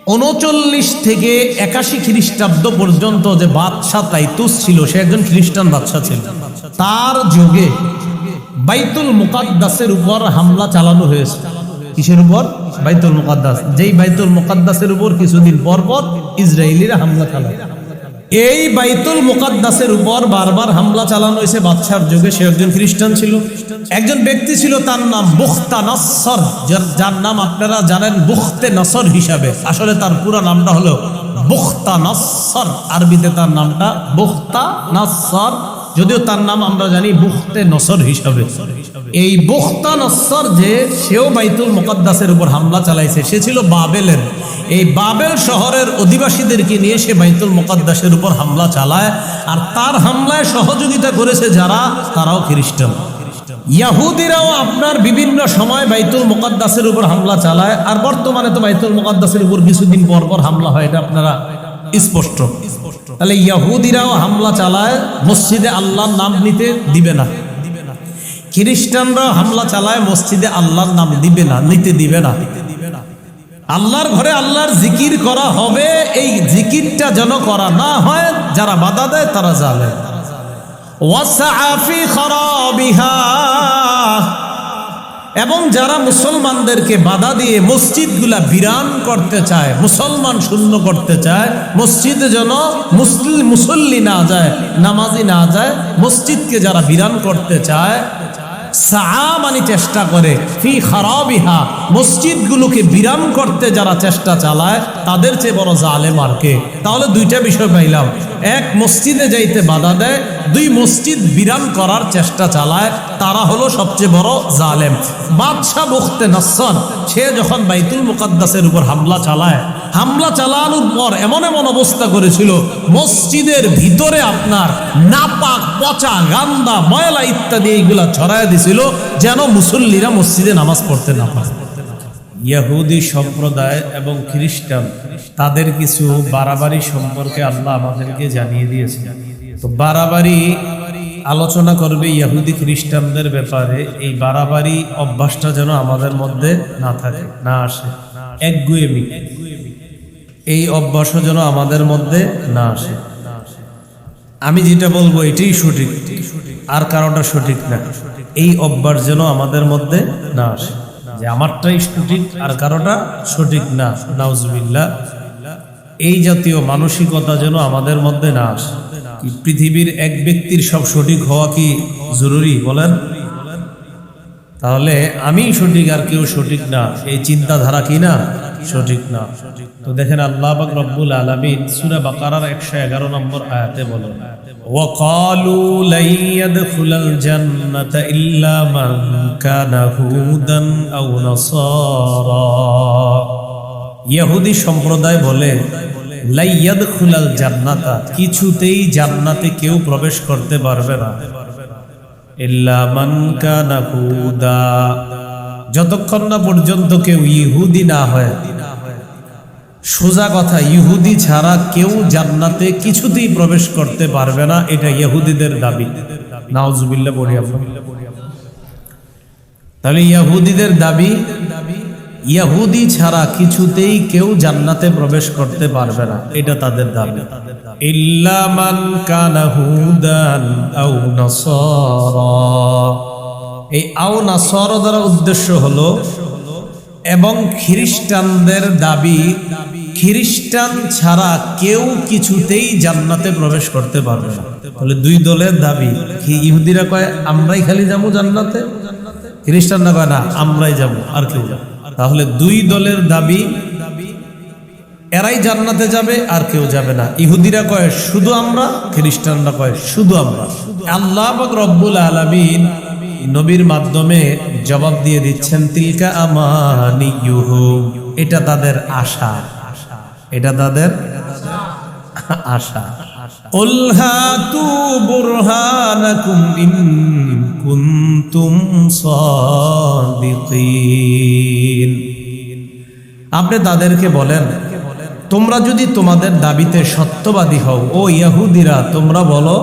39 থেকে 81 খ্রিস্টাব্দ পর্যন্ত যে বাদশাহ তাইতুস ছিল, সে একজন খ্রিস্টান বাদশাহ ছিল। তার যুগে বাইতুল মুকাদ্দাসের উপর হামলা চালানো হয়েছে। কিসের উপর? বাইতুল মুকাদ্দাস। যেই বাইতুল মুকাদ্দাসের উপর কিছুদিন পর পর ইসরায়েলিরা হামলা চালায়। এই বাইতুল মুকাদ্দাসের উপর বারবার হামলা চালানো হয়েছে বাদশার যুগে। সে একজন খ্রিস্টান ছিল। একজন ব্যক্তি ছিল, তার নাম বুখতা নাসর, যার নাম আপনারা জানেন বুখতে নসর হিসাবে। আসলে তার পুরো নামটা হলো বুখতা নাসর, আরবিতে তার নামটা বুখতা নাসর, যদিও তার নাম আমরা জানি বুখতে নসর হিসাবে। এই বুখতা নসর যে, সেও বাইতুল মুকাদ্দাসের উপর হামলা চালাইছে। সে ছিল বাবেলের। এই বাবেল শহরের অধিবাসীদেরকে নিয়ে সে বাইতুল মুকাদ্দাসের উপর হামলা চালায়। আর তার হামলায় সহযোগিতা করেছে যারা, তারাও খ্রিস্টান। ইহুদিরাও আপনার বিভিন্ন সময় বাইতুল মুকাদ্দাসের উপর হামলা চালায়। আর বর্তমানে তো বাইতুল মুকাদ্দাসের উপর কিছুদিন পর পর হামলা হয়, এটা আপনারা স্পষ্ট। তাহলে ইহুদিরাও হামলা চালায়, মসজিদে আল্লাহর নাম নিতে দিবে না। খ্রিস্টানরাও হামলা চালায়, মসজিদে আল্লাহর নাম দিবে না, নিতে দিবে না। আল্লাহর ঘরে আল্লাহর জিকির করা হবে, এই জিকিরটা যেন করা না হয়, যারা বাধা দেয় তারা জালেম। ওয়াসআফি খরাবিহা, এবং যারা মুসলমানদেরকে বাধা দিয়ে মসজিদগুলা বিরান করতে চায়, মুসলমান শূন্য করতে চায়, মসজিদে যেন মুসল্লি না যায়, নামাজি না যায়, মসজিদকে যারা বিরান করতে চায়, সাআমানি চেষ্টা করে, ফি খারাবিহা, মসজিদগুলোকে বিরান করতে যারা চেষ্টা চালায়, তাদের চেয়ে বড় জালেম আর কে? তাহলে দুইটা বিষয় পাইলাম। এক, মসজিদে যাইতে বাধা দেয়। দুই, মসজিদ বিরান করার চেষ্টা চালায়, তারা হলো সবচেয়ে বড় জালেম। বাদশাহ বুখতে নসর, সে যখন বাইতুল মুকাদ্দাসের উপর হামলা চালায়, হামলা চালানোর পর এমন এমন অবস্থা করেছিল, মসজিদের ভিতরে আপনার নাপাক, পচা, গান্দা, ময়লা ইত্যাদি এইগুলা ছড়ায় দিছিল, যেন মুসল্লিরা মসজিদে নামাজ পড়তে না পারে। ইহুদি সম্প্রদায় এবং খ্রিস্টান, তাদের কিছু বাড়াবাড়ি সম্পর্কে আল্লাহ আমাদেরকে জানিয়ে দিয়েছে। তো বাড়াবাড়ি আলোচনা করবে ইহুদি খ্রিস্টানদের ব্যাপারে। এই বাড়াবাড়ি অভ্যাসটা যেন আমাদের মধ্যে না থাকে, না আসে। একগুয়েমি, এই অভ্যাসও যেন আমাদের মধ্যে না আসে। আমি যেটা বলবো এটাই সঠিক, আর কারোটা সঠিক না। এই অভ্যাস যেন আমাদের মধ্যে না আসে, যে আমারটাই সঠিক আর কারোটা সঠিক না। নাউজুবিল্লাহ। এই জাতীয় মানসিকতা যেন আমাদের মধ্যে না আসে। পৃথিবীর এক ব্যক্তির সব সঠিক হওয়া কি জরুরি বলেন? তাহলে আমি সঠিক আর কেউ সঠিক না, এই চিন্তাধারা কি না সঠিক না। তো দেখেন আল্লাহ পাক রব্বুল আলামিন সূরা বাকারার 111 নম্বর আয়াতে বলেন, ওয়াকালু লা ইয়াদখুলাল জান্নাতা ইল্লা মান কানা হুদান আও নাসারা। ইহুদি সম্প্রদায় বলে, লা ইয়াদখুলাল জান্নাতা, কিছুতেই জান্নাতে কেউ প্রবেশ করতে পারবে না, ইল্লা মান কানা হুদা, যতক্ষণ না পর্যন্ত কেউ ইহুদি না হয়। সোজা কথা, ইহুদি ছাড়া কেউ জান্নাতে কিছুতেই প্রবেশ করতে পারবে না, এটা ইহুদিদের দাবি। নাউজুবিল্লাহ বলি আমরা। তাহলে ইহুদিদের দাবি, ইহুদি ছাড়া কিছুতেই কেউ জান্নাতে প্রবেশ করতে পারবে না, এটা তাদের দাবি। ইল্লা মান কানা হুদান আও নাসারা, এই আও নাসারা দ্বারা উদ্দেশ্য হলো, এবং খ্রিস্টানদের দাবি, খ্রিস্টান ছাড়া কেউ কিছুতেই জান্নাতে প্রবেশ করতে পারবে না। তাহলে দুই দলের দাবি। ইহুদিরা কয় আমরাই খালি যাবো জান্নাতে, খ্রিস্টানরা কয় না আমরাই যাবো আর কেউ যাবে। তাহলে দুই দলের দাবি, এরাই জান্নাতে যাবে আর কেউ যাবে না। ইহুদিরা কয় শুধু আমরা, খ্রিস্টানরা কয় শুধু আমরা। আল্লাহ পাক রব্বুল আলামিন নবীর মাধ্যমে জবাব দিয়ে দিচ্ছেন, তিলকা আমানিয়ুহুম, এটা তাদের আশা, এটা তাদের আশা। কুল হাতু বুরহানাকুম ইন কুনতুম সাদিকিন, আপনি তাদেরকে বলেন, তোমরা যদি তোমাদের দাবিতে সত্যবাদী হও, ও ইহুদিরা তোমরা বলো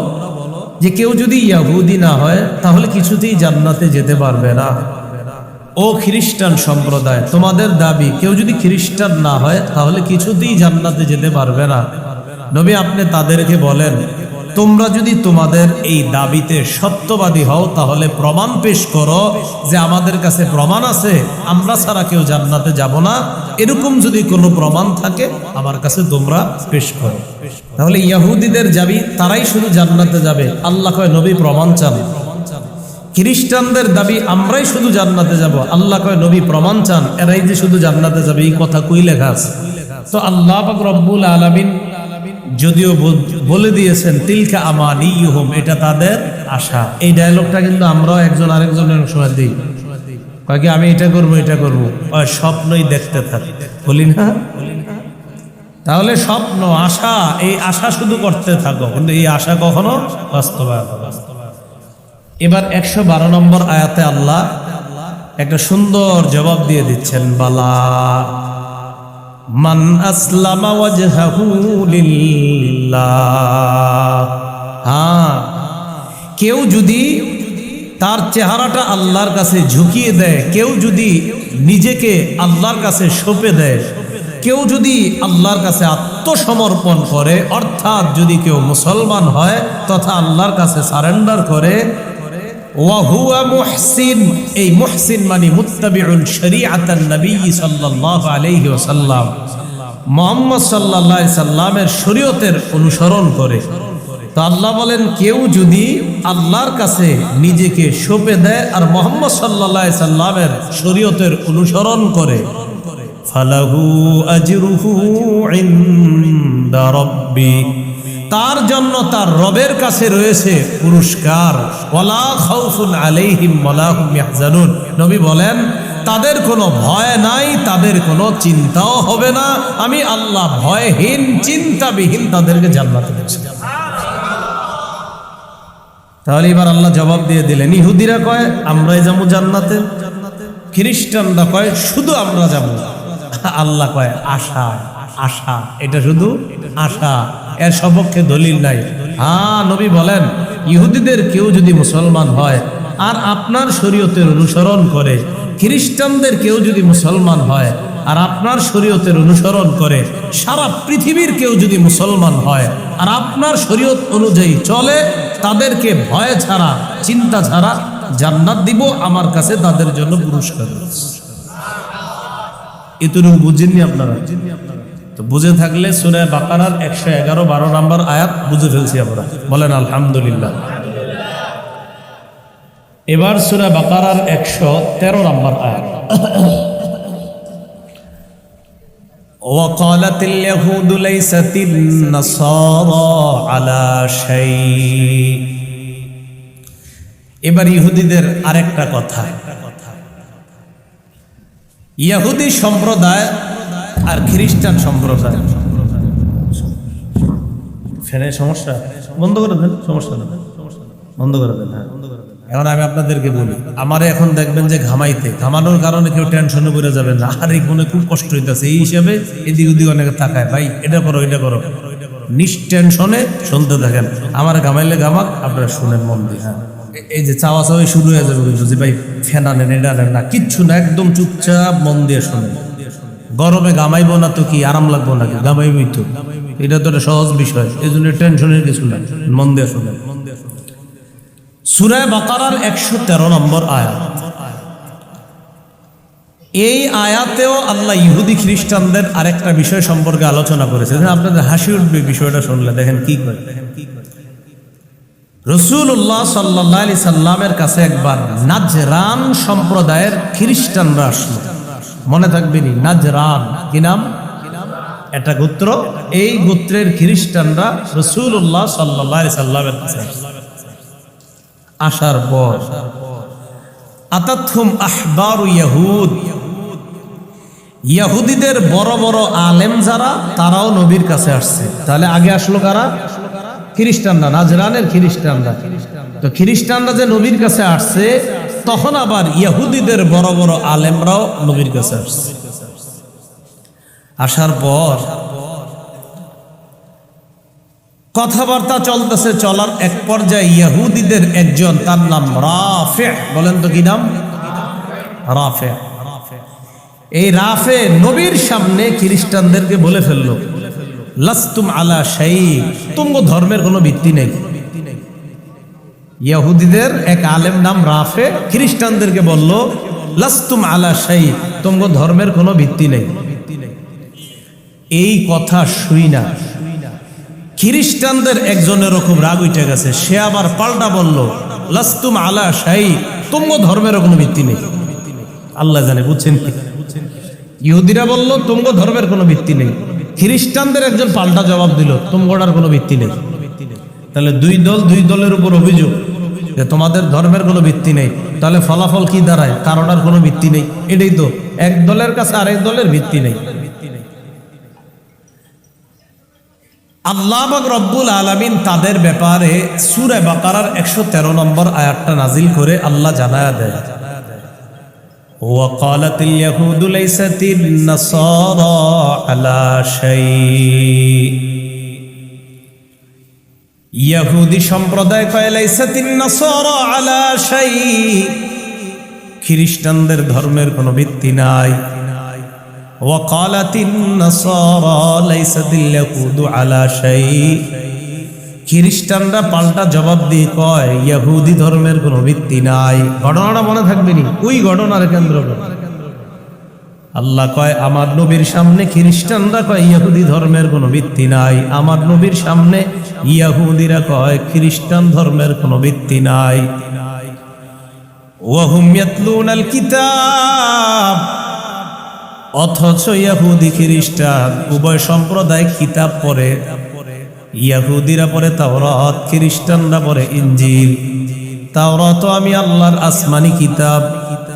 যে কেউ যদি ইহুদি না হয় তাহলে কিছুতেই জান্নাতে যেতে পারবে না। ও খ্রিস্টান সম্প্রদায়, তোমাদের দাবি কেউ যদি খ্রিস্টান না হয় তাহলে কিছুতেই জান্নাতে যেতে পারবে না। নবী আপনি তাদেরকে বলেন, তোমরা যদি তোমাদের এই দাবিতে সত্যবাদী হও তাহলে প্রমাণ পেশ করো যে আমাদের কাছে প্রমাণ আছে, আমরা ছাড়া কেউ জান্নাতে যাব না। এরকম যদি কোনো প্রমাণ থাকে আমার কাছে তোমরা পেশ করো। তাহলে ইহুদিদের দাবি তারাই শুধু জান্নাতে যাবে, আল্লাহ কয় নবী প্রমাণ চান। খ্রিস্টানদের দাবি আমরাই শুধু জান্নাতে যাব, আল্লাহ কয় নবী প্রমাণ চান। এরাই যে শুধু জান্নাতে যাবে এই কথা কই লেখা আছে? তো আল্লাহ পাক রব্বুল আলামিন যদিও বলে দিয়েছেন তিলকা আমানিয়ুহুম, এটা তাদের আশা। এই ডায়লগটা কিন্তু আমরাও একজন আরেকজনের সময় দিই, কয় কি আমি এটা করবো এটা করবো, স্বপ্নই দেখতে থাকি, বলি না? তাহলে স্বপ্ন আশা, এই আশা শুধু করতে থাকো, কিন্তু এই আশা কখনো বাস্তবায়ন হবে না। এবার 112 নম্বর আয়াতে আল্লাহ একটা সুন্দর জবাব দিয়ে দিচ্ছেন, বালা মান আসলামা ওয়াজহাহু লিল্লাহ। হ্যাঁ, কেউ যদি তার চেহারাটা আল্লাহর কাছে ঝুঁকিয়ে দেয়, কেউ যদি নিজেকে আল্লাহর কাছে সঁপে দেয়, কেউ যদি আল্লাহর কাছে আত্মসমর্পণ করে, অর্থাৎ যদি কেউ মুসলমান হয় তথা আল্লাহর কাছে সারেন্ডার করে, ওয়াহুয়া মুহসিন, এই মুহসিন মানে মুত্তাবিউন শরীআতান নবী সাল্লাল্লাহু আলাইহি ওয়াসাল্লাম, মুহাম্মদ সাল্লাল্লাহু আলাইহি সাল্লামের শরীয়তের অনুসরণ করে। তো আল্লাহ বলেন কেউ যদি আল্লাহর কাছে নিজেকে সঁপে দেয় আর মুহাম্মদ সাল্লাল্লাহু আলাইহি সাল্লামের শরীয়তের অনুসরণ করে, ফালাহু আজরুহু ইনদা রাব্বি, তার জন্য তার রবের কাছে রয়েছে পুরস্কার। ওয়ালা খাউফুন আলাইহিম ওয়ালা হুম ইয়াহজানুন, নবী বলেন তাদের কোনো ভয় নাই, তাদের কোনো চিন্তাও হবে না। আমি আল্লাহ ভয়হীন চিন্তাবিহীন তাদেরকে জান্নাতে দেব। তাহলে এবার আল্লাহ জবাব দিয়ে দিলেন, ইহুদিরা কয় আমরাই যাবো জান্নাতে, খ্রিস্টানরা কয় শুধু আমরা যাব। আল্লাহ কয় আশা, আশা, এটা শুধু আশা, এর সপক্ষে দলিল নাই। হ্যাঁ, নবী বলেন ইহুদিদের কেউ যদি মুসলমান হয় আর আপনার শরীয়তের অনুসরণ করে, খ্রিস্টানদের কেউ যদি মুসলমান হয় আর আপনার শরীয়তের অনুসরণ করে, সারা পৃথিবীর কেউ যদি মুসলমান হয় আর আপনার শরীয়ত অনুযায়ী চলে, তাদেরকে ভয় ছাড়া চিন্তা ছাড়া জান্নাত দিব, আমার কাছে তাদের জন্য পুরস্কার। এতটুকু বুঝেননি আপনারা? তো বুঝে থাকলে সূরা বাকারার 111-12 নম্বর আয়াত বুঝে ফেলছি আমরা, বলেন আলহামদুলিল্লাহ। এবার সূরা বাকারার 113 নম্বর আয়াত, وقالت اليهود ليست النصارى على شيء। এবার ইহুদিদের আরেকটা কথা, ইহুদি সম্প্রদায় আর খ্রিস্টান সম্প্রদায়, ফ্যানের সমস্যা বন্ধ করে দেন, সমস্যা না, বন্ধ করে দেন। হ্যাঁ, এখন আমি আপনাদেরকে বলি, আমারে এখন দেখবেন যে ঘামানোর কারণে কেউ টেনশনে পড়ে যাবেন না, আর এই মনে খুব কষ্ট হইতেছে, এই হিসেবে এদিক ওদিক অনেকে তাকায়, ভাই এটা করো এটা করো, নিষ্টেনশনে শুনতে থাকেন। আমার ঘামাইলে ঘামাক, আপনারা শুনেন মন দিয়ে। হ্যাঁ, এই যে চাওয়া চাওয়াই শুরু হয়ে যাবে যে ভাই ফ্যান আনেন এটা আনেন না, কিচ্ছু না, একদম চুপচাপ মন দিয়ে শোনেন। গরমে ঘামাইবো না তো কি আরাম লাগবো নাকি? ঘামাইবই তো, এটা তো একটা সহজ বিষয়, এই জন্য টেনশনের কিছু না, মন দিয়ে শোনেন। সূরা বাকারার 113 নম্বর আয়াত, এই আয়াতেও আল্লাহ ইহুদি খ্রিস্টানদের আরেকটা বিষয় সম্পর্কে আলোচনা করেছে। আপনাদের হাসি উঠবে বিষয়টা শুনলে, দেখেন কি করে। রাসূলুল্লাহ সাল্লাল্লাহু আলাইহি সাল্লামের কাছে একবার নাজরান সম্প্রদায়ের খ্রিস্টানরা আসলো, মনে থাকবে নি, নাজরান কি নাম? এটা গোত্র। এই গোত্রের খ্রিস্টানরা রাসূলুল্লাহ সাল্লাল্লাহু আলাইহি সাল্লামের কাছে আসার পর আতাতহুম আহবারু ইয়াহুদ, ইহুদিদের বড় বড় আলেম যারা, তারাও নবীর কাছে আসছে। তাহলে আগে আসলো কারা? খ্রিস্টানরা, নাজরানের খ্রিস্টানরা। তো খ্রিস্টানরা যে নবীর কাছে আসছে, তখন আবার ইহুদিদের বড় বড় আলেমরাও নবীর কাছে আসছে। আসার পর কথাবার্তা চলতেছে, চলার এক পর্যায়ে ইহুদিদের একজন, তার নাম রাফি', বলেন তো কি নাম? রাফে। এই রাফে নবীর সামনে খ্রিস্টানদেরকে বলে ফেললো, লাস্তুম আলা শাই, তুমগো ধর্মের কোনো ভিত্তি নেই। ইহুদিদের এক আলেম নাম রাফে খ্রিস্টানদেরকে বলল, লাস্তুম আলা শাই, তুমগো ধর্মের কোনো ভিত্তি নেই। এই কথা শুই না খ্রিস্টানদের একজনের খুব রাগ উঠে গেছে, সে আবার পাল্টা বলল, লাস্তুম আলা শাই, তুমগো ধর্মের কোনো ভিত্তি নেই। আল্লাহ জানে, বুঝছেন কি? ইহুদিরা বলল তুমগো ধর্মের কোনো ভিত্তি নেই, খ্রিস্টানদের একজন পাল্টা জবাব দিল, তুমগোটার কোনো ভিত্তি নেই। তাহলে দুই দলের উপর অভিযোগ যে তোমাদের ধর্মের কোনো ভিত্তি নেই। তাহলে ফলাফল কি দাঁড়ায়? কারোটার কোনো ভিত্তি নেই। এটাই তো, এক দলের কাছে আরেক দলের ভিত্তি নেই। আল্লাহ পাক রব্বুল আলামিন তাদের ব্যাপারে সূরা বাকারার 113 নম্বর আয়াতটা নাজিল করে আল্লাহ জানায়া দেয়, وقالت اليهود ليست النصارى على شيء। ইহুদি সম্প্রদায় কয় লাইসাতিন নাসারা আলা শাই, খ্রিস্টানদের ধর্মের কোনো ভিত্তি নাই। ওয়াকালাতিন নাসারা লাইসাতিল ইয়াহুদু আলা শাই, খ্রিস্টানরা পাল্টা জবাব দিয়ে কয় ইহুদি ধর্মের কোনো ভিত্তি নাই। ঘটনাটা মনে থাকবে নি? ওই ঘটনার কেন্দ্র করে আল্লাহ কয়, আমার নবীর সামনে খ্রিস্টানরা কয় ইহুদি ধর্মের কোনো ভিত্তি নাই, আমার নবীর সামনে ইহুদিরা কয় খ্রিস্টান ধর্মের কোনো ভিত্তি নাই। ওয়াহুম ইয়াতলুনাল কিতাব, অথচ ইহুদি খ্রিস্টান উভয় সম্প্রদায় কিতাব পড়ে। ইহুদিরা পড়ে তাওরাত, খ্রিস্টানরা পড়ে ইনজিল। তাওরাত আমি আল্লাহর আসমানি কিতাব,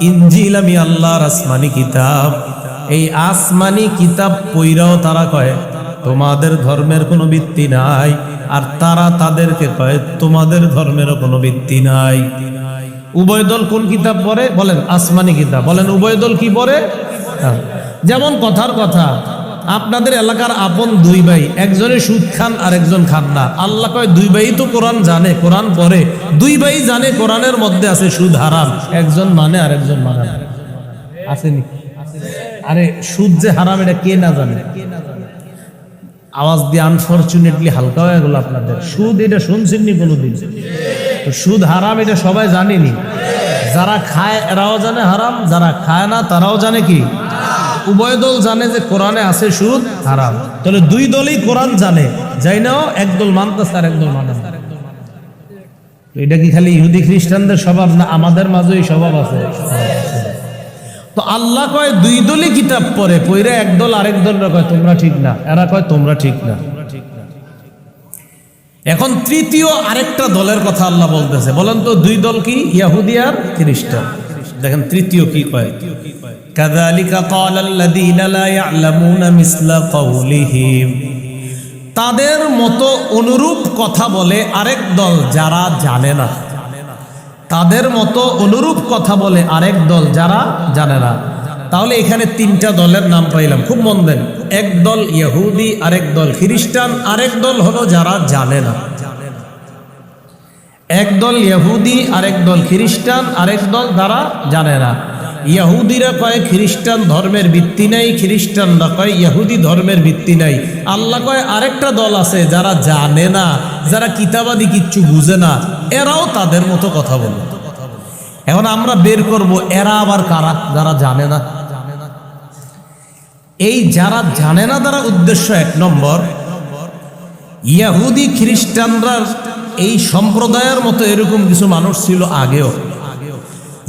ইনজিল আমি আল্লাহর আসমানি কিতাব। এই আসমানি কিতাব পইরাও তারা কয় তোমাদের ধর্মের কোনো ভিত্তি নাই, আর তারা তাদেরকে কয় তোমাদের ধর্মেরও কোনো ভিত্তি নাই। উভয় দল কোন কিতাব পড়ে? বলেন আসমানি কিতাব। বলেন উভয় দল কি পড়ে? যেমন কথার কথা, আপনাদের এলাকার আপন দুই ভাই, একজনে সুদ খান আর একজন খান না। আল্লাহ কয় দুই ভাই তো কোরআন জানে, কোরআন পড়ে, দুই ভাই জানে কোরআনের মধ্যে আছে সুদ হারাম, একজন মানে আর একজন মানে না। আসেনি? আরে সুদ যে হারাম এটা কে না জানে? আওয়াজ দিয়ে আনফরচুনেটলি হালকা হয়ে গেল আপনাদের। সুদ এটা শুনছেননি কোনোদিন? তো সুদ হারাম এটা সবাই জানেনি। যারা খায় এরাও জানে হারাম, যারা খায় না তারাও জানে কি? উভয় দল জানে যে কোরআনে আছে সুদ হারাম। তাহলে দুই দলই কোরআন জানে, যাই না একদল মানতেছে আর একদল মানে না। এটা কি খালি ইহুদি খ্রিস্টানদের স্বভাব না? আমাদের মাঝে এই স্বভাব আছে। তো আল্লাহ কয় দুই দলই কিতাব পড়ে, পইরা একদল আরেক দলরা কয় তোমরা ঠিক না, এরা কয় তোমরা ঠিক না। এখন তৃতীয় আরেকটা দলের কথা আল্লাহ বলতেছে। বলেন তো দুই দল কি? ইহুদি আর খ্রিস্টান। দেখেন তৃতীয় কি কয়, কাযালিকা ক্বালাল্লাযীনা লা ইয়া'লামুনা মিসলা ক্বাউলিহিম, তাদের মতো অনুরূপ কথা বলে আরেক দল যারা জানে না। তাদের মতো অনুরূপ কথা বলে আরেক দল যারা জানে না। তাহলে এখানে তিনটা দলের নাম পাইলাম, খুব মন দেন। এক দল ইহুদি, আরেক দল খ্রিস্টান, আরেক দল হলো যারা জানে না। এক দল ইহুদি, আরেক দল খ্রিস্টান, আরেক দল যারা জানে না। ইহুদিরা কয় খ্রিস্টান ধর্মের ভিত্তি নাই, খ্রিস্টানরা কয় ইহুদি ধর্মের ভিত্তি নাই। আল্লাহ কয় আরেকটা দল আছে যারা জানে না, যারা কিতাবাদি কিচ্ছু বুঝে না, এরাও তাদের মতো কথা বলে। এখন আমরা বের করব এরা আবার কারা? যারা জানে না। এই যারা জানে না দ্বারা উদ্দেশ্য এক নম্বর, ইহুদি খ্রিস্টানরা এই সম্প্রদায়ের মতো এরকম কিছু মানুষ ছিল আগেও,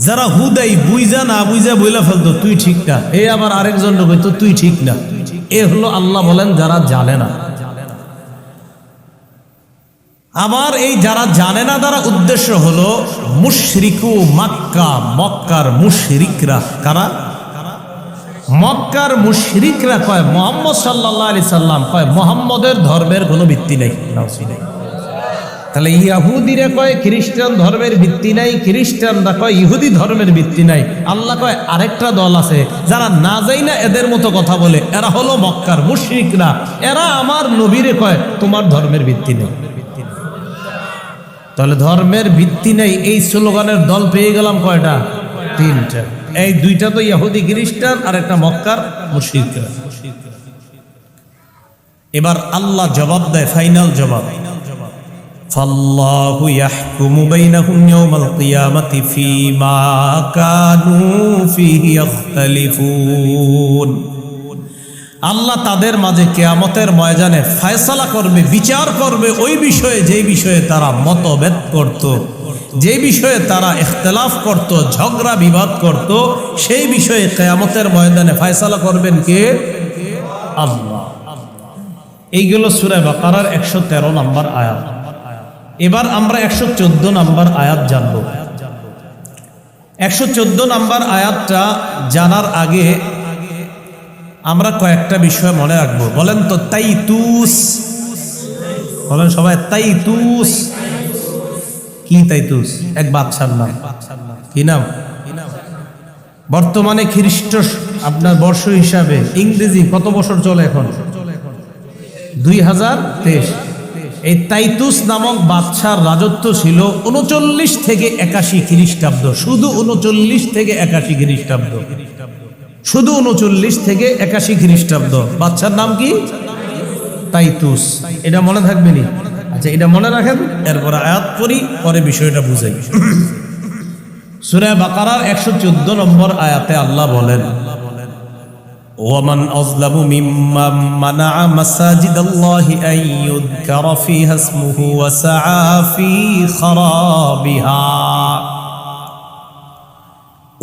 যারা হুদাই বুঝা না বুঝা বইলা ফেলতো তুই ঠিক না, এই আবার আরেকজন কইতো তুই ঠিক না। এ হলো আল্লাহ বলেন যারা জানে না। আবার এই যারা জানে না দ্বারা উদ্দেশ্য হলো মুশরিকু মক্কা, মক্কার মুশরিকরা। কারা? মক্কার মুশরিকরা কয় মুহাম্মদ সাল্লাল্লাহু আলাইহি সাল্লাম কয় মুহাম্মদের ধর্মের কোনো ভিত্তি নেই। তাহলে ইহুদিরা কয় খ্রিস্টান ধর্মের ভিত্তি নাই, খ্রিস্টানরা কয় ইহুদি ধর্মের ভিত্তি নাই। আল্লাহ কয় আরেকটা দল আছে যারা না যাই না এদের মতো কথা বলে, এরা হলো মক্কার মুশরিকরা। এরা আমার নবীরে কয় তোমার ধর্মের ভিত্তি নেই। তাহলে ধর্মের ভিত্তি নেই এই স্লোগানের দল পেয়ে গেলাম কয়টা? তিনটা। এই দুইটা তো ইহুদি খ্রিস্টান আর একটা মক্কার মুশরিকরা। এবার আল্লাহ জবাব দেয়, ফাইনাল জবাব, ফাল্লাহু ইয়াহকুমু বাইনাহুম ইয়াওমাল কিয়ামাতি ফীমা কানু ফীহি ইখতালিফুন। আল্লাহ তাদের মাঝে কিয়ামতের ময়দানে ফয়সালা করবে, বিচার করবে ওই বিষয়ে যেই বিষয়ে তারা মতভেদ করত, যে বিষয়ে তারা ইখতিলাফ করত, ঝগড়া বিবাদ করত, সেই বিষয়ে কিয়ামতের ময়দানে ফয়সালা করবেন কে? আল্লাহ। এইগুলো সূরা বাকারার 113 নম্বর আয়াত। এবার আমরা 114 নম্বর আয়াত জানব। 114 নম্বর আয়াতটা জানার আগে আমরা কয়েকটা বিষয় মনে রাখবো। বলেন তো তাইতুস, বলেন সবাই তাইতুস কি? তাইতুস এক বাদশার নাম। কি নাম? বর্তমানে খ্রিস্ট আপনার বর্ষ হিসাবে ইংরেজি কত বছর চলে এখন? 2023। এই তাইতুস নামক বাদশার রাজত্ব ছিল 39 থেকে 81 খ্রিস্টাব্দ। শুধু 39 থেকে 81 খ্রিস্টাব্দ, শুধু 39 থেকে 81 খ্রিস্টাব্দ। বাদশার নাম কি? তাইতুস। এটা মনে থাকবে নি? আচ্ছা, এটা মনে রাখেন, এরপর আয়াত পড়ি, পরে বিষয়টা বুঝাই। সূরা বাকারার 114 নম্বর আয়াতে আল্লাহ বলেন, ওয়ামান আযলামু মিম্মান মানাআ মাসাজিদাল্লাহি আন ইউযকারা ফীহা ইসমুহু ওয়া সাআ ফী খারাবিহা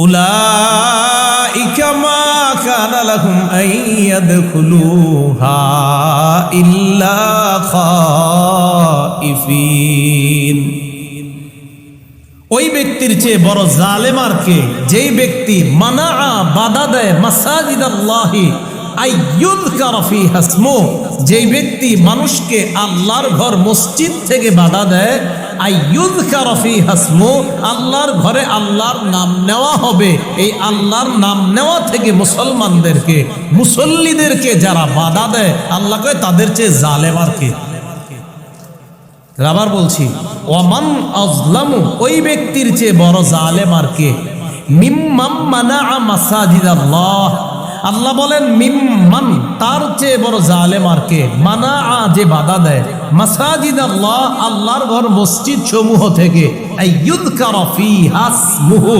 উলাইকা মা কানা লাহুম আন ইয়াদখুলুহা ইল্লা খাইফিন। ওই ব্যক্তির চেয়ে বড় জালেম আর কে? যেই ব্যক্তি মানাআ বাধা দেয় মাসাজিদাল্লাহি আইয়ুযকারা ফীহা ইসমুহু, যেই ব্যক্তি মানুষকে আল্লাহর ঘর মসজিদ থেকে বাধা দেয়, আইয়ুযকারা ফীহা ইসমুহু, আল্লাহর ঘরে আল্লাহর নাম নেওয়া হবে, এই আল্লাহর নাম নেওয়া থেকে মুসলমানদেরকে, মুসল্লিদেরকে যারা বাধা দেয়, আল্লাহ কয় তাদের চেয়ে জালেম আর কে? আবার বলছি, ওয়ামান আযলামু, ওই ব্যক্তির চেয়ে বড় জালেম আর কে? মিম্মান মানাআ মাসাজিদাল্লাহ, আল্লাহ বলেন মিম্মান, তার চেয়ে বড় জালেম আর কে? মানাআ, যে বাধা দেয়, মাসাজিদাল্লাহ, আল্লাহর ঘর মসজিদ সমূহ থেকে, আইয়ুযকারা ফীহা ইসমুহু,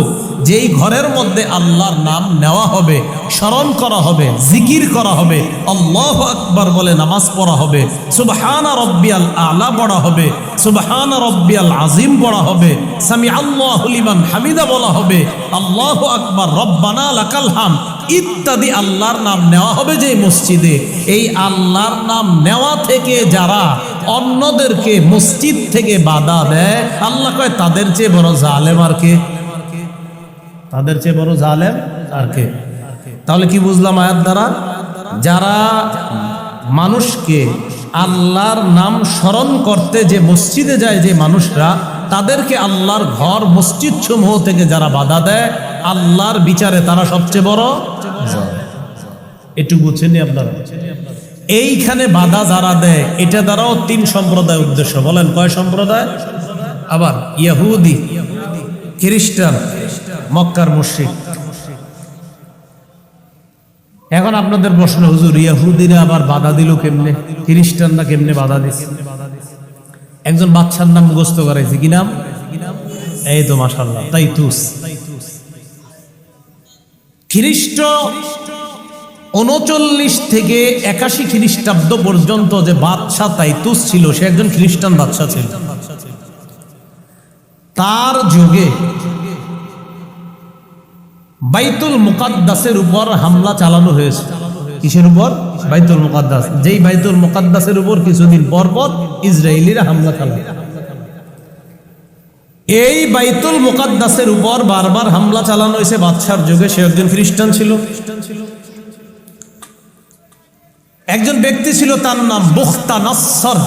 যেই ঘরের মধ্যে আল্লাহর নাম নেওয়া হবে, স্মরণ করা হবে, জিকির করা হবে, আল্লাহু আকবার বলে নামাজ পড়া হবে, সুবহানা রাব্বিয়াল আ'লা পড়া হবে, সুবহানা রাব্বিয়াল আযীম পড়া হবে, সামিআল্লাহু লিমান হামিদা বলা হবে, আল্লাহু আকবার, রব্বানা লাকাল হামদ ইত্যাদি আল্লাহর নাম নেওয়া হবে যে মসজিদে। এই আল্লাহর নাম নেওয়া থেকে যারা অন্যদেরকে মসজিদ থেকে বাধা দেয়, আল্লাহ কয় তাদের চেয়ে বড় জালেম আর কে? তাদের চেয়ে বড় জালেম আর কে? তাহলে কি বুঝলাম আয়াত দ্বারা? যারা মানুষকে আল্লাহর নাম স্মরণ করতে যে মসজিদে যায় যে মানুষরা, তাদেরকে আল্লাহর ঘর মসজিদ সমূহ থেকে যারা বাধা দেয়, আল্লাহর বিচারে তারা সবচেয়ে বড় জালেম। একটু বুঝছেন আপনারা? এইখানে বাধা যারা দেয়, এটা দ্বারাও 3 সম্প্রদায় উদ্দেশ্য। বলেন কয় সম্প্রদায়? আবার ইহুদি, খ্রিস্টান, মক্কার মুশরিক। এখন আপনাদের প্রশ্ন, হুজুর ইহুদিরা আবার বাধা দিল কেমনে? খ্রিস্টানরা কেমনে বাধা দিচ্ছে? একজন বাদশার নাম মুখস্থ করাইছে। কি নাম? এই তো মাশাআল্লাহ, তাইতুস। খ্রিস্ট 39 থেকে 81 খ্রিস্টাব্দ পর্যন্ত যে বাদশা তাইতুস ছিল, সে একজন খ্রিস্টান বাদশা ছিল। তার যুগে বাইতুল মুকাদ্দাসের উপর হামলা চালানো হয়েছে। কিসের উপর? বাইতুল মুকাদ্দাস। যেই বাইতুল মুকাদ্দাসের উপর কিছুদিন পর পর ইসরায়েলিরা হামলা চালায়। এই বাইতুল মুকাদ্দাসের উপর বারবার হামলা চালানো হয়েছে বাদশার যুগে। সে একজন খ্রিস্টান ছিল। একজন ব্যক্তি ছিল, তার নাম বুখতা নাসর,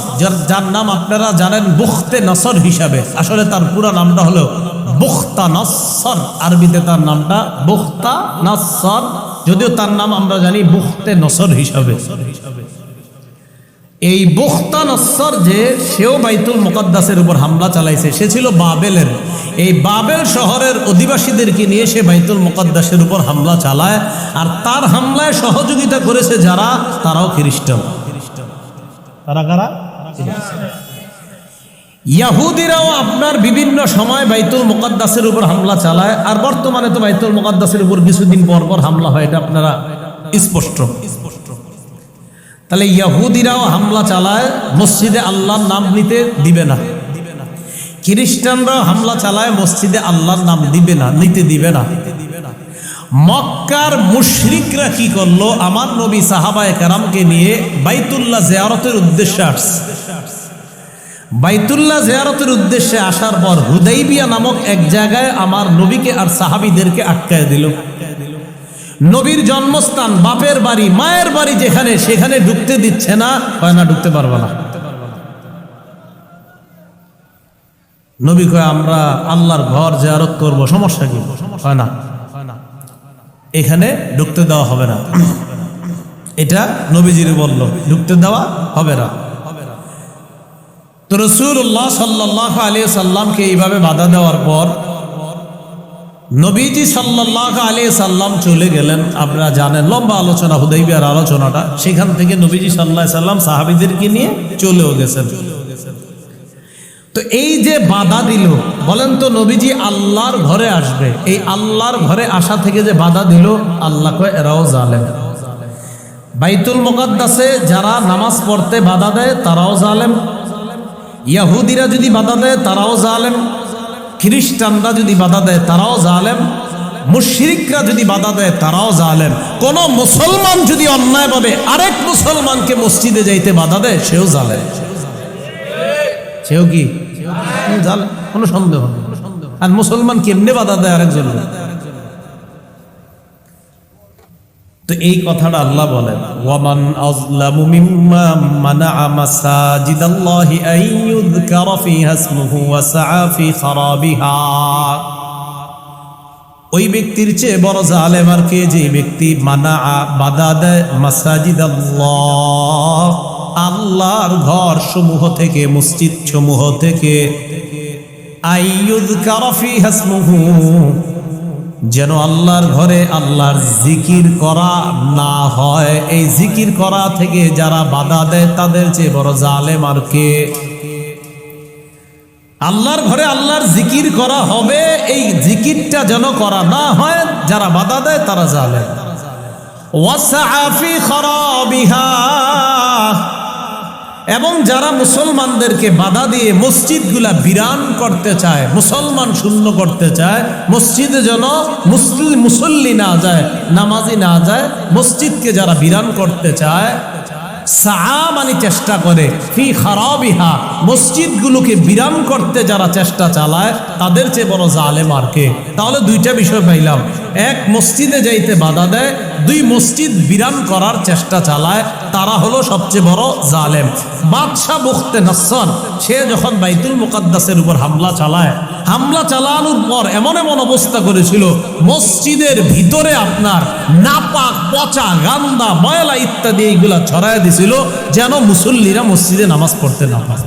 যার নাম আপনারা জানেন বুখতে নসর হিসাবে। আসলে তার পুরো নামটা হলো বুখতা নাসর, আরবিতে তার নামটা বুখতা নাসর, যদিও তার নাম আমরা জানি বুখতে নসর হিসাবে। এই বুখতানসর যে সেও বাইতুল মুকাদ্দাসের উপর হামলা চালাইছে, সে ছিল বাবেলের। এই বাবেল শহরের অধিবাসীদেরকে নিয়ে সে বাইতুল মুকাদ্দাসের উপর হামলা চালায়, আর তার হামলায় সহযোগিতা করেছে যারা, তারাও খ্রিস্টান। তারা কারা? ইয়াহুদিরাও আপনার বিভিন্ন সময় বাইতুল মুকাদ্দাসের উপর হামলা চালায়, আর বর্তমানে তো বাইতুল মুকাদ্দাসের উপর কিছুদিন পর পর হামলা হয়, এটা আপনারা স্পষ্ট। তাহলে ইয়াহুদিরাও হামলা চালায়, মসজিদে আল্লাহর নাম নিতে দিবে না। খ্রিস্টানরাও হামলা চালায়, মসজিদে আল্লাহর নাম দিবে না, নিতে দিবে না। মক্কার মুশরিকরা কি করলো? আমার নবী সাহাবায়ে কেরামকে নিয়ে বাইতুল্লাহ জিয়ারতের উদ্দেশ্যে আসছে। বাইতুল্লাহ জিয়ারতের উদ্দেশ্যে আসার পর হুদাইবিয়া নামক এক জায়গায় আমার নবীকে আর সাহাবীদেরকে আটকায় দিল। নবীর জন্মস্থান, বাপের বাড়ি, মায়ের বাড়ি যেখানে, সেখানে ঢুকতে দিচ্ছে না, হয় না ঢুকতে পারবে না। নবী কয় আমরা আল্লাহর ঘর জিয়ারত করব, সমস্যা কি? হয় না, এখানে ঢুকতে দেওয়া হবে না। এটা নবীজির বলল, ঢুকতে দেওয়া হবে না। তো রাসূলুল্লাহ সাল্লাল্লাহু আলাইহি সাল্লামকে এইভাবে বাধা দেওয়ার পর নবীজি সাল্লাল্লাহু আলাইহি সাল্লাম চলে গেলেন। আপনারা জানেন লম্বা আলোচনা, হুদাইবিয়ার আলোচনাটা। সেখান থেকে নবীজি সাল্লাল্লাহু আলাইহি সাল্লাম সাহাবীদেরকে নিয়ে চলেও গেছেন। তো এই যে বাধা দিল, বলেন তো নবীজি আল্লাহর ঘরে আসবে, এই আল্লাহর ঘরে আসা থেকে যে বাধা দিল, আল্লাহ কয় এরাও জালেম। বাইতুল মুকাদ্দাসে যারা নামাজ পড়তে বাধা দেয় তারাও জালেম, ইয়াহুদিরা যদি বাধা দেয় তারাও জালেম, খ্রিস্টানরা যদি বাধা দেয় তারাও জালেম, মুশরিকরা যদি বাধা দেয় তারাও জালেম। কোন মুসলমান যদি অন্যায়ভাবে আরেক মুসলমানকে মসজিদে যাইতে বাধা দেয়, সেও জালেম। সেও কি জালেম, কোনো সন্দেহ নেই। আর মুসলমান কেমনে বাধা দেয় আরেকজন? তো এই কথাটা আল্লাহ বলেন, ওয়ামান আযলামু মিম্মা মানাআ মাসাজিদাল্লাহি আইয়ুযকারা ফিহা ইসমুহু ওয়া সাআ ফি খারাবিহা। ওই ব্যক্তির চেয়ে বড় জালেম আর কে? যে ব্যক্তি মানাআ, বাধা দেয়, মাসাজিদাল্লাহ, আল্লাহর ঘর সমূহ থেকে, মসজিদ সমূহ থেকে, আইয়ুযকারা ফিহা ইসমুহু, যেন আল্লাহর ঘরে আল্লাহর জিকির করা না হয়। এই জিকির করা থেকে যারা বাধা দেয় তাদের চেয়ে বড় জালেম আর কে? আল্লাহর ঘরে আল্লাহর জিকির করা হবে, এই জিকিরটা যেন করা না হয়, যারা বাধা দেয় তারা জালেম। ওয়াসআ ফি খারাবিহা, এবং যারা মুসলমানদেরকে বাধা দিয়ে মসজিদগুলা বিরান করতে চায়, মুসলমান শূন্য করতে চায়, মসজিদে যেন মুসল্লি না যায়, নামাজি না যায়, মসজিদকে যারা বিরান করতে চায়, সাআ মানে চেষ্টা করে, ফি খারাবিহা, মসজিদগুলোকে বিরান করতে যারা চেষ্টা চালায়, তাদের চেয়ে বড় জালেম আর কে? তাহলে দুইটা বিষয় পাইলাম, এক মসজিদে যাইতে বাধা দেয়, দুই মসজিদ বিরান করার চেষ্টা চালায়, তারা হলো সবচেয়ে বড় জালেম। বাদশাহ বুখতানসর সে যখন বাইতুল মুকাদ্দাসের উপর হামলা চালায়, হামলা চালানোর পর এমন এমন অবস্থা করেছিল, মসজিদের ভিতরে আপনার নাপাক, পচা, গান্দা, ময়লা ইত্যাদি এইগুলা ছড়ায় দিছিল, যেন মুসল্লিরা মসজিদে নামাজ পড়তে না পারে।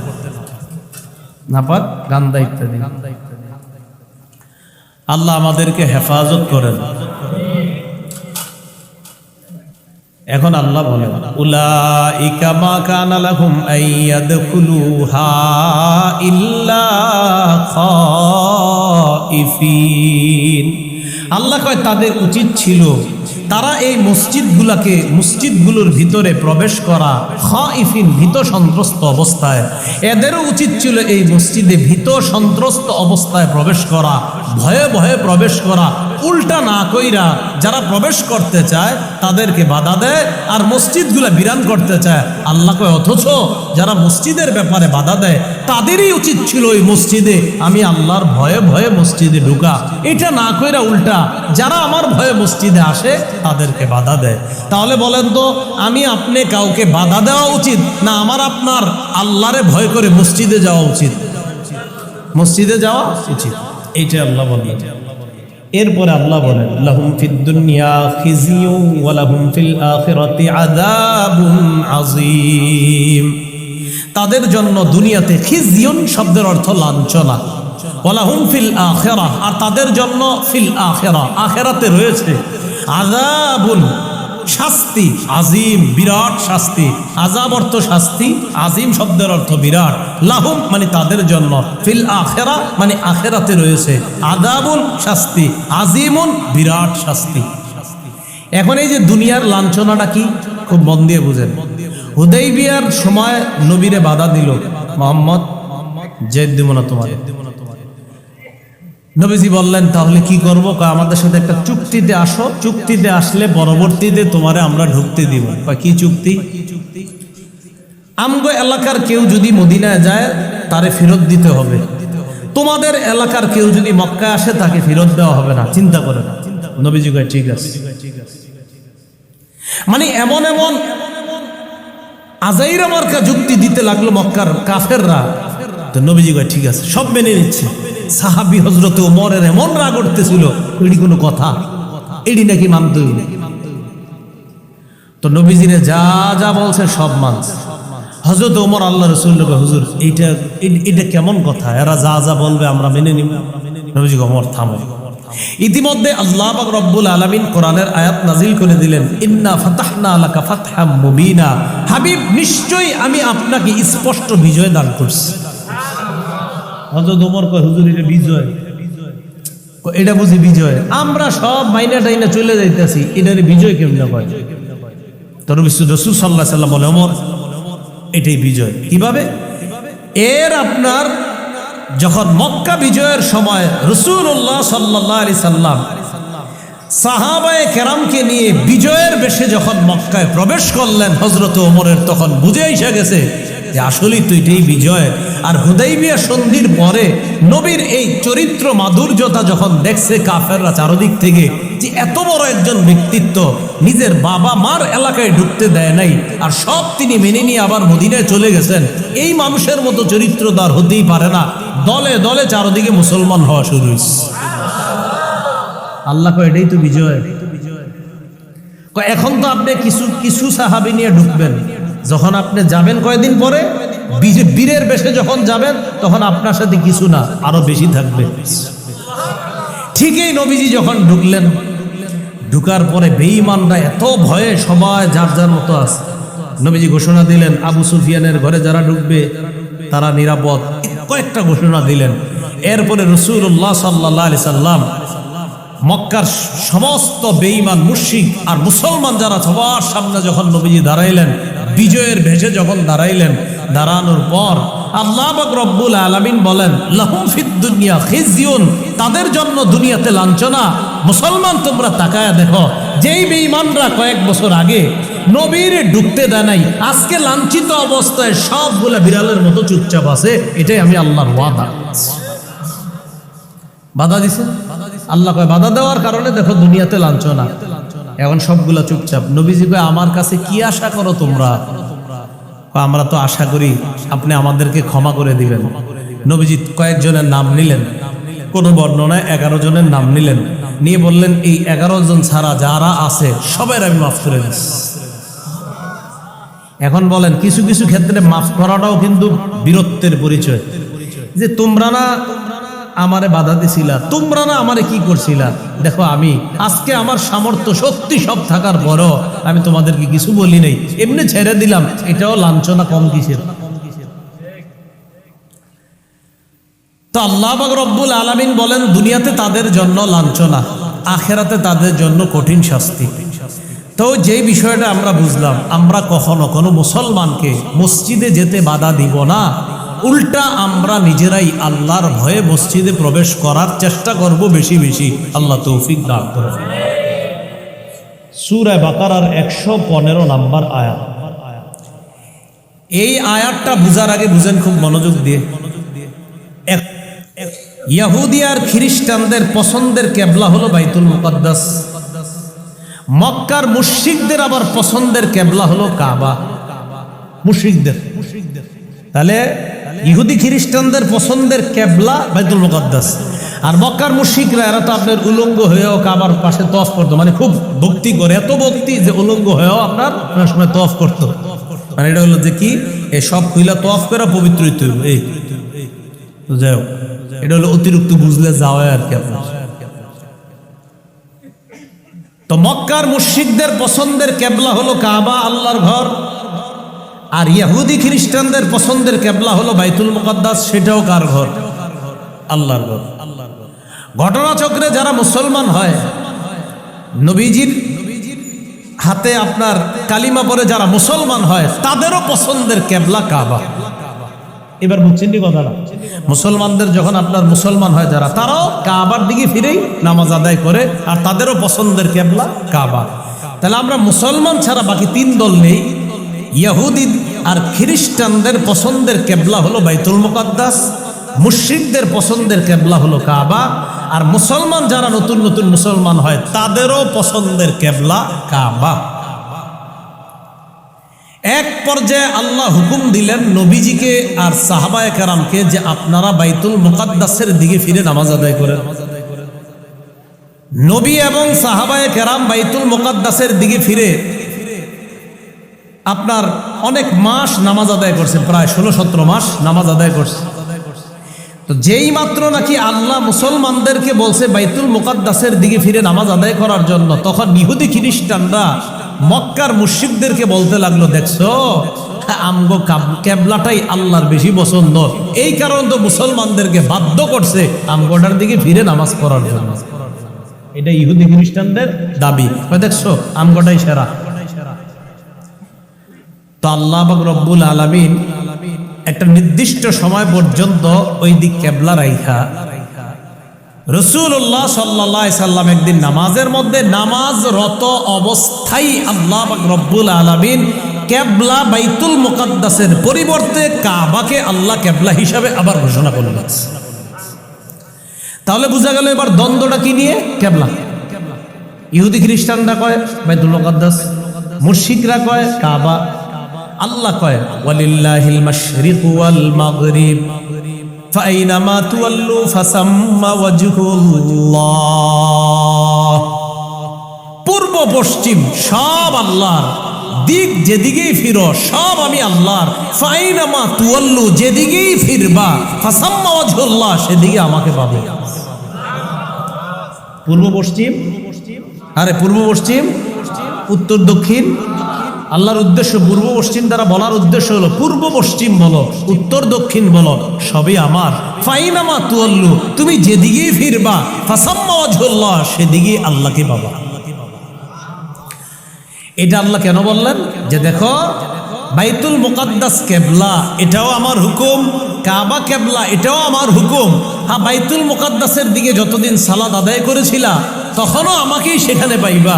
নাপাক, গান্দা ইত্যাদি। আল্লাহ আমাদেরকে হেফাজত করেন। এখন আল্লাহ বলেন, উলাইকা মা কানা লাহুম আইয়াদখুলুহা ইল্লা খাইফিন। আল্লাহ কয় তাদের উচিত ছিল তারা এই মসজিদগুলোর ভিতরে প্রবেশ করা, খাইফিন, ভীত সন্ত্রস্ত অবস্থায়। এদেরও উচিত ছিল এই মসজিদে ভীত সন্ত্রস্ত অবস্থায় প্রবেশ করা, ভয়ে ভয়ে প্রবেশ করা, উল্টা না কইরা যারা প্রবেশ করতে চায় তাদেরকে বাধা দেয়, আর মসজিদগুলা বিরান করতে চায়। আল্লাহ কয় অথচ যারা মসজিদের ব্যাপারে বাধা দেয় তাদেরই উচিত ছিল ওই মসজিদে আমি আল্লাহর ভয়ে ভয়ে মসজিদে ঢুকা। এটা না কইরা উল্টা যারা আমার ভয়ে মসজিদে আসে তাদেরকে বাধা দেয়। তাহলে বলেন তো, আমি আপনি কাউকে বাধা দেওয়া উচিত না আমার আপনার আল্লাহরে ভয় করে মসজিদে যাওয়া উচিত? মসজিদে যাওয়া উচিত, এইটা আল্লাহ বলেন। এরপরে আল্লাহ বলেন, লাহুম ফিদ দুনিয়া খিজিয়ুন ওয়া লাহুম ফিল আখিরাতি আযাবুন আযীম। তাদের জন্য দুনিয়াতে খিজিয়ুন শব্দের অর্থ লাঞ্ছনা, ওয়ালাহুম ফিল আখিরাহ, আর তাদের জন্য ফিল আখিরাহ আখিরাতে রয়েছে আযাবুন শাস্তি, আজিম বিরাট শাস্তি। আযাব অর্থ শাস্তি, আজিম শব্দের অর্থ বিরাট, লাহুম মানে তাদের জন্য, ফিল আখিরাহ মানে আখিরাতে রয়েছে আযাবুন শাস্তি, আজিমুন বিরাট শাস্তি। এখন এই যে দুনিয়ার লাঞ্ছনাটা কি, খুব মন দিয়ে বুঝেন। হুদাইবিয়ার সময় নবীরে বাধা দিল, মুহাম্মদ যেতে দিব না তোমার। নবীজি বললেন তাহলে কি করব? আমাদের সাথে একটা চুক্তিতে আসো, চুক্তিতে আসলে পরবর্তীতে তোমারে আমরা ঢুকতে দিব। কি চুক্তি? আমগো এলাকার কেউ যদি মদিনায় যায় তারে ফেরত দিতে হবে, তোমাদের এলাকার কেউ যদি মক্কায় আসে তাকে ফেরত দেওয়া হবে না, চিন্তা করে না। নবীজি কয় ঠিক আছে। মানে এমন এমন আজাইরা মার্কা যুক্তি দিতে লাগলো মক্কার কাফেররা, তো নবীজি কয় ঠিক আছে, সব মেনে নিচ্ছে। সাহাবী হযরত ওমরের এমন রাগ উঠতেছিল, এটি কোনো কথা? এটি নাকি মানতে হইল? তো নবীজিরে যা যা বলছে সব মানছে। হযরত ওমর আল্লাহ রাসূলকে কয় হুজুর এটা কেমন কথা? এরা যা যা বলবে আমরা মেনে নিব। নবীজি কয় ওমর থামো। ইতিমধ্যে আল্লাহ পাক রব্বুল আলামিন কোরআনের আয়াত নাজিল করে দিলেন, ইন্না ফাতাহনা লাকা ফাতহাম মুবিনা, হাবিব নিশ্চয়ই আমি আপনাকে স্পষ্ট বিজয় দান করছি। হযরত ওমর কয় হুজুর এটা বিজয়? এটা বুঝি বিজয়? আমরা সব মাইনা টাইনা চলে যাইতেছি, এটারে বিজয় কেমনে কয়? তো রাসূল সাল্লাল্লাহু আলাইহি সাল্লাম বলে ওমর এটাই বিজয়। কিভাবে? এর আপনার যখন মক্কা বিজয়ের সময় রাসূলুল্লাহ সাল্লাল্লাহু আলাইহি সাল্লাম সাহাবায়ে কেরামকে নিয়ে বিজয়ের বেশে যখন মক্কায় প্রবেশ করলেন, হযরত ওমরের তখন বুঝে এসে গেছে যে আসলেই তো এটাই বিজয়। আর হুদাইবিয়া সন্ধির পরে নবীর এই চরিত্র মাধুর্যতা যখন দেখছে কাফেররা চারদিক থেকে, যে এত বড় একজন ব্যক্তিত্ব নিজের বাবা মার এলাকায় ঢুকতে দেয় নাই, আর সব তিনি মেনে নিয়ে আবার মদিনায় চলে গেছেন, এই মানুষের মতো চরিত্র তার হতেই পারে না। দলে দলে চারদিকে মুসলমান হওয়া শুরু হয়েছে। আল্লাহ কয় এটাই তো বিজয়। এখন তো আপনি কিছু কিছু সাহাবী নিয়ে ঢুকবেন, যখন আপনি যাবেন কয়েকদিন পরে বীরের বেশে যখন যাবেন, তখন আপনার সাথে কিছু না আরো বেশি থাকবে। ঠিকই নবীজি যখন ঢুকলেন, ঢুকার পরে বেঈমানরা এত ভয়ে সবাই যার যার মতো আছে। নবীজি ঘোষণা দিলেন আবু সুফিয়ানের ঘরে যারা ঢুকবে তারা নিরাপদ, কয়েকটা ঘোষণা দিলেন। এরপরে রাসূলুল্লাহ সাল্লাল্লাহু আলাইহি সাল্লাম মক্কার সমস্ত বেঈমান মুশরিক আর মুসলমান যারা সবার সামনে যখন নবীজি দাঁড়াইলেন, বিজয়ের ভেসে যখন দাঁড়াইলেন, দাঁড়ানোর পর আল্লাহ পাক রব্বুল আলামিন বলেন লাহুম ফিদ দুনিয়া খিজিয়ুন, তাদের জন্য দুনিয়াতে লাঞ্ছনা। মুসলমান তোমরা তাকায়া দেখো, যেই বেঈমানরা কয়েক বছর আগে নবীর ঢুকতে দেয় নাই, আজকে লাঞ্ছিত অবস্থায় সবগুলা বিড়ালের মতো চুপচাপ আছে। এটাই আমি আল্লাহর ওয়াদা। বাধা দিছে আল্লাহ, কয় বাধা দেওয়ার কারণে দেখো দুনিয়াতে লাঞ্ছনা, এখন সবগুলা চুপচাপ। নবীজি কয় আমার কাছে কি আশা করো তোমরা? আমরা তো আশা করি আপনি আমাদেরকে ক্ষমা করে দিবেন। নবীজি কয়েকজনের নাম নিলেন, কোন বর্ণনায় 11 জনের নাম নিলেন, নিয়ে বললেন এই 11 জন ছাড়া যারা আছে সবাই আমি মাফ করে দিচ্ছি। এখন বলেন কিছু কিছু ক্ষেত্রে মাফ করাটাও কিন্তু বীরত্বের পরিচয়, যে তোমরা না আমারে বাধা দিছিলা, তোমরা না আমারে কি করছিলা, দেখো আমি আজকে আমার সামর্থ্য শক্তি সব থাকার পরও আমি তোমাদেরকে কিছু বলি নাই, এমনি ছেড়ে দিলাম, এটাও লাঞ্ছনা কম কিসের? তো আল্লাহ পাক রব্বুল আলামিন বলেন দুনিয়াতে তাদের জন্য লাঞ্ছনা, আখিরাতে তাদের জন্য কঠিন শাস্তি। তো যেই বিষয়টা আমরা বুঝলাম, আমরা কখনো কোনো মুসলমানকে মসজিদে যেতে বাধা দিব না, উল্টা আমরা নিজেরাই আল্লাহর ভয়ে মসজিদে প্রবেশ করার চেষ্টা করব বেশি বেশি। আল্লাহ তৌফিক দান করুন। সূরা বাকারার 115 নম্বর আয়াত। এই আয়াতটা বুঝার আগে বুঝেন খুব মনোযোগ দিয়ে। ইহুদি আর খ্রিস্টানদের পছন্দের কিবলা হলো বাইতুল মুকাদ্দাস, মক্কার মুশরিকদের আবার পছন্দের কিবলা হলো কাবা। মুশরিকদের, তাহলে ইহুদি খ্রিস্টানদের পছন্দের কিবলা বাইতুল মুকাদ্দাস, আর মক্কার মুশরিকরা এরা তো আপনার উলঙ্গ হয়েও কাবার পাশে তওয়াফ করতো, মানে খুব ভক্তি করে, এত ভক্তি যে উলঙ্গ হয়েও আপনার অনেক সময় তওয়াফ করতো। মানে এটা হলো যে কি এই সব খুইলা তওয়াফ করে পবিত্র হইতে হইব, এই তো যাই হোক, এটা হলো অতিরিক্ত বুঝলে যাওয়া আর কি আপনার। তো মক্কার মুশরিকদের পছন্দের কেবলা হলো কাবা, আল্লাহর ঘর, আর ইহুদি খ্রিস্টানদের পছন্দের কেবলা হলো বাইতুল মুকাদ্দাস, সেটাও কার ঘর? আল্লাহর ঘর। ঘটনাচক্রে যারা মুসলমান হয়, নবীজির হাতে আপনার কালিমা পরে যারা মুসলমান হয়, তাদেরও পছন্দের কেবলা কাবা। এবার বুঝছেন কি কথাটা? মুসলমানদের যখন আপনার মুসলমান হয় যারা, তারাও কাবার দিকে ফিরেই নামাজ আদায় করে, আর তাদেরও পছন্দের কেবলা কাবা। তাহলে আমরা মুসলমান ছাড়া বাকি তিন দল নেই। ইহুদি আর খ্রিস্টানদের পছন্দের কেবলা হলো বাইতুল মুকাদ্দাস, মুশরিকদের পছন্দের কেবলা হলো কাবা, আর মুসলমান যারা নতুন নতুন মুসলমান হয় তাদেরও পছন্দের কেবলা কাবা। এক পর্যায়ে আল্লাহ হুকুম দিলেন নবীজিকে আর সাহাবায়ে কেরামকে যে আপনারা বাইতুল মুকাদ্দাসের দিকে ফিরে নামাজ আদায় করেন। নবী এবং সাহাবায়ে কেরাম বাইতুল মুকাদ্দাসের দিকে ফিরে আপনার অনেক মাস নামাজ আদায় করছে, প্রায় 16-17 মাস নামাজ আদায় করছে। তো যেই মাত্র নাকি আল্লাহ মুসলমানদেরকে বলছে বাইতুল মুকাদ্দাসের দিকে ফিরে নামাজ আদায় করার জন্য, তখন ইহুদি খ্রিস্টানরা মক্কার মুশরিকদেরকে বলতে লাগলো, দেখছো আমগো কেবলাটাই আল্লাহর বেশি পছন্দ, এই কারণে তো মুসলমানদেরকে বাধ্য করছে আমগোটার দিকে ফিরে নামাজ পড়ার জন্য। এটা ইহুদি খ্রিস্টানদের দাবি, দেখছো আমগোটাই সেরা। তো আল্লাহ পাক রব্বুল আলামিন একটা নির্দিষ্ট সময় পর্যন্ত ওই দিক কেবলা রাইখা রাসূলুল্লাহ সাল্লাল্লাহু আলাইহি সাল্লাম একদিন নামাজের মধ্যে নামাজরত অবস্থায় আল্লাহ পাক রব্বুল আলামিন কেবলা বাইতুল মুকাদ্দাসের পরিবর্তে কাবাকে আল্লাহ কেবলা হিসাবে আবার ঘোষণা করলেন। তাহলে বোঝা গেল এবার দ্বন্দ্বটা কি নিয়ে? কেবলা। ইহুদি খ্রিস্টানরা কয় বাইতুল মুকাদ্দাস, মুশরিকরা কয় কাবা। আল্লাহ কয় ওয়ালিল্লাহিল মাশরিকু ওয়াল মাগরিব ফাইনামা তুওয়াল্লু ফাসাম্মা ওয়াজহুল্লাহ। পূর্ব পশ্চিম সব আল্লাহর, দিক যেদিকেই ফিরো সব আমি আল্লাহর। ফাইনামা তুওয়াল্লু, যেদিকেই ফিরবা, ফাসাম্মা ওয়াজহুল্লাহ, সেদিকে আমাকে পাবে। পূর্ব পশ্চিম, আরে পূর্ব পশ্চিম, উত্তর দক্ষিণ, আল্লাহর উদ্দেশ্য পূর্ব পশ্চিম দ্বারা বলার উদ্দেশ্য হলো পূর্ব পশ্চিম বলো, উত্তর দক্ষিণ বলো, সবই আমার। ফাইনামা তুয়াল্লু, তুমি যেদিকেই ফিরবা, ফাসাম্মা ওয়াজহুল্লাহ, সেদিকেই আল্লাহকে পাবা। এটা আল্লাহ কেন বললেন? যে দেখো বাইতুল মুকাদ্দাস কেবলা, এটাও আমার হুকুম, কাবা কেবলা, এটাও আমার হুকুম। হ্যাঁ, বাইতুল মুকাদ্দাসের দিকে যতদিন সালাত আদায় করেছিলা তখনও আমাকেই সেখানে পাইবা,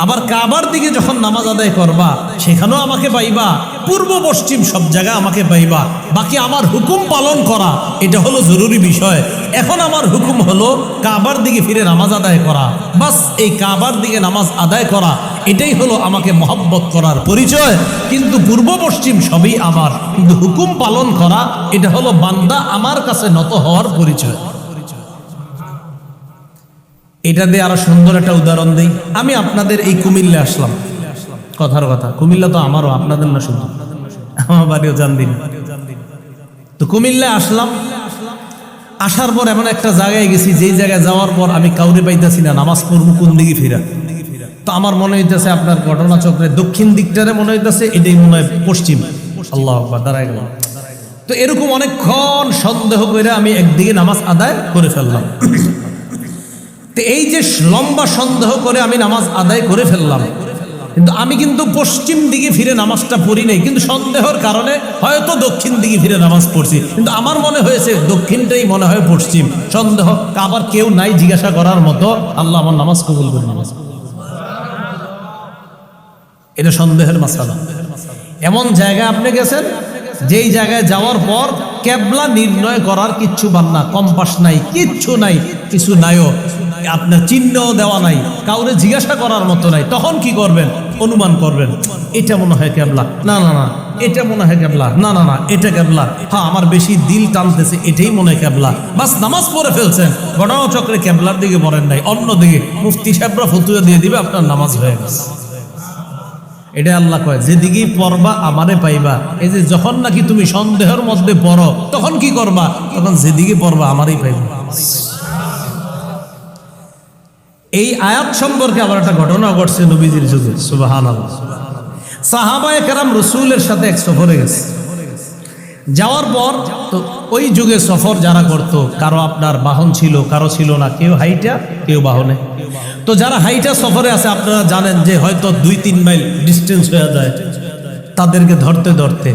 আবার কাবার দিকে যখন নামাজ আদায় করবা সেখানেও আমাকে পাইবা, পূর্ব পশ্চিম সব জায়গায় আমাকে পাইবা। বাকি আমার হুকুম পালন করা, এটা হলো জরুরি বিষয়। এখন আমার হুকুম হলো কাবার দিকে ফিরে নামাজ আদায় করা, বাস এই কাবার দিকে নামাজ আদায় করা, এটাই হলো আমাকে মহব্বত করার পরিচয়। কিন্তু পূর্ব পশ্চিম সবই আমার, কিন্তু হুকুম পালন করা, এটা হলো বান্দা আমার কাছে নত হওয়ার পরিচয়। এটা দিয়ে আরো সুন্দর একটা উদাহরণ দিই। আমি আপনাদের এই কুমিল্লা আসলাম, কথার কথা, কুমিল্লা তো আমারও, আপনাদের না শুধু, আমার বাড়িও জানদিন। তো কুমিল্লা আসলাম, আসার পর এমন একটা জায়গায় গেছি যেই জায়গায় যাওয়ার পর আমি কাউরে পাইতেছি না, নামাজ পড়বো কোন দিকে ফিরা। তো আমার মনে হইতেছে আপনার ঘটনাচক্রে দক্ষিণ দিকটারে মনে হইতেছে এটাই মনে হয় পশ্চিম। আল্লাহু আকবার, দাঁড়ায় গেলাম। তো এরকম অনেকক্ষণ সন্দেহ করে আমি একদিকে নামাজ আদায় করে ফেললাম। তো এই যে লম্বা সন্দেহ করে আমি নামাজ আদায় করে ফেললাম, কিন্তু আমি কিন্তু পশ্চিম দিকে ফিরে নামাজটা পড়ি নাই, কিন্তু সন্দেহের কারণে হয়তো দক্ষিণ দিকে ফিরে নামাজ পড়ছি, কিন্তু আমার মনে হয়েছে দক্ষিণটাই মনে হয় পশ্চিম। সন্দেহ, আবার কেউ নাই জিজ্ঞাসা করার মতো, আল্লাহ আমার নামাজ কবুল করে। নামাজ এটা সন্দেহের মাসালা। এমন জায়গায় আপনি গেছেন যেই জায়গায় যাওয়ার পর কেবলা নির্ণয় করার কিচ্ছু বান না, কম্পাস নাই, কিচ্ছু নাই, কিছু নাইও, আপনার চিহ্নও দেওয়া নাই, কাউরে জিজ্ঞাসা করার মতো নাই। তখন কি করবেন? অনুমান করবেন, এটা মনে হয় কেবলা, না না না এটা মনে হয় কেবলা, না না না এটা কেবলা, হ্যাঁ আমার বেশি দিল টানতেছে, এটাই মনে হয় কেবলা। বাস নামাজ পড়ে ফেলছেন, ঘটনাচক্রে কেবলার দিকে পড়েন নাই, অন্যদিকে। মুফতি সাহেবরা ফতুয়া দিয়ে দিবে, আপনার নামাজ হয়ে গেছে। এটা আল্লাহ কয়, যেদিকেই পড়বা আমারে পাইবা। এই যে যখন নাকি তুমি সন্দেহের মধ্যে পড়ো, তখন কি করবা? তখন যেদিকে পড়বা আমারই পাইবা। এই আয়াত সম্পর্কে আবার একটা ঘটনা ঘটছে নবীজির যুগে, সুবহানাল্লাহ। সাহাবায়ে কেরাম রাসূলের সাথে এক সফরে গেছে। যাওয়ার পর তো ওই যুগে সফর যারা করতো, কারো আপনার বাহন ছিল, কারো ছিল না, কেউ হাইটা কেউ বাহনে। তো যারা হাইটা সফরে আছে, আপনারা জানেন যে হয়তো 2-3 মাইল ডিস্টেন্স হয়ে যায় তাদেরকে ধরতে ধরতে।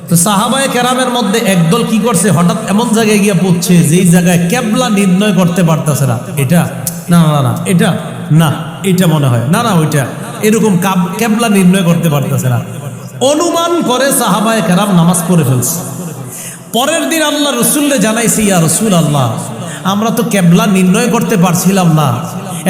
তো সাহাবায়ে কেরামের মধ্যে একদল কি করছে, হঠাৎ এমন জায়গায় গিয়ে পৌঁছে যেই জায়গায় কেবলা নির্ণয় করতে পারতেছে না। এটা না না না, এটা না, এটা মনে হয় না, না ওইটা, এরকম কেবলা নির্ণয় করতে পারতেছে না। অনুমান করে সাহাবায়ে কেরাম নামাজ পড়ে ফেলছে। পরের দিন আল্লাহ রসুলকে জানাইছে, ইয়া রসুল আল্লাহ, আমরা তো কেবলা নির্ণয় করতে পারছিলাম না,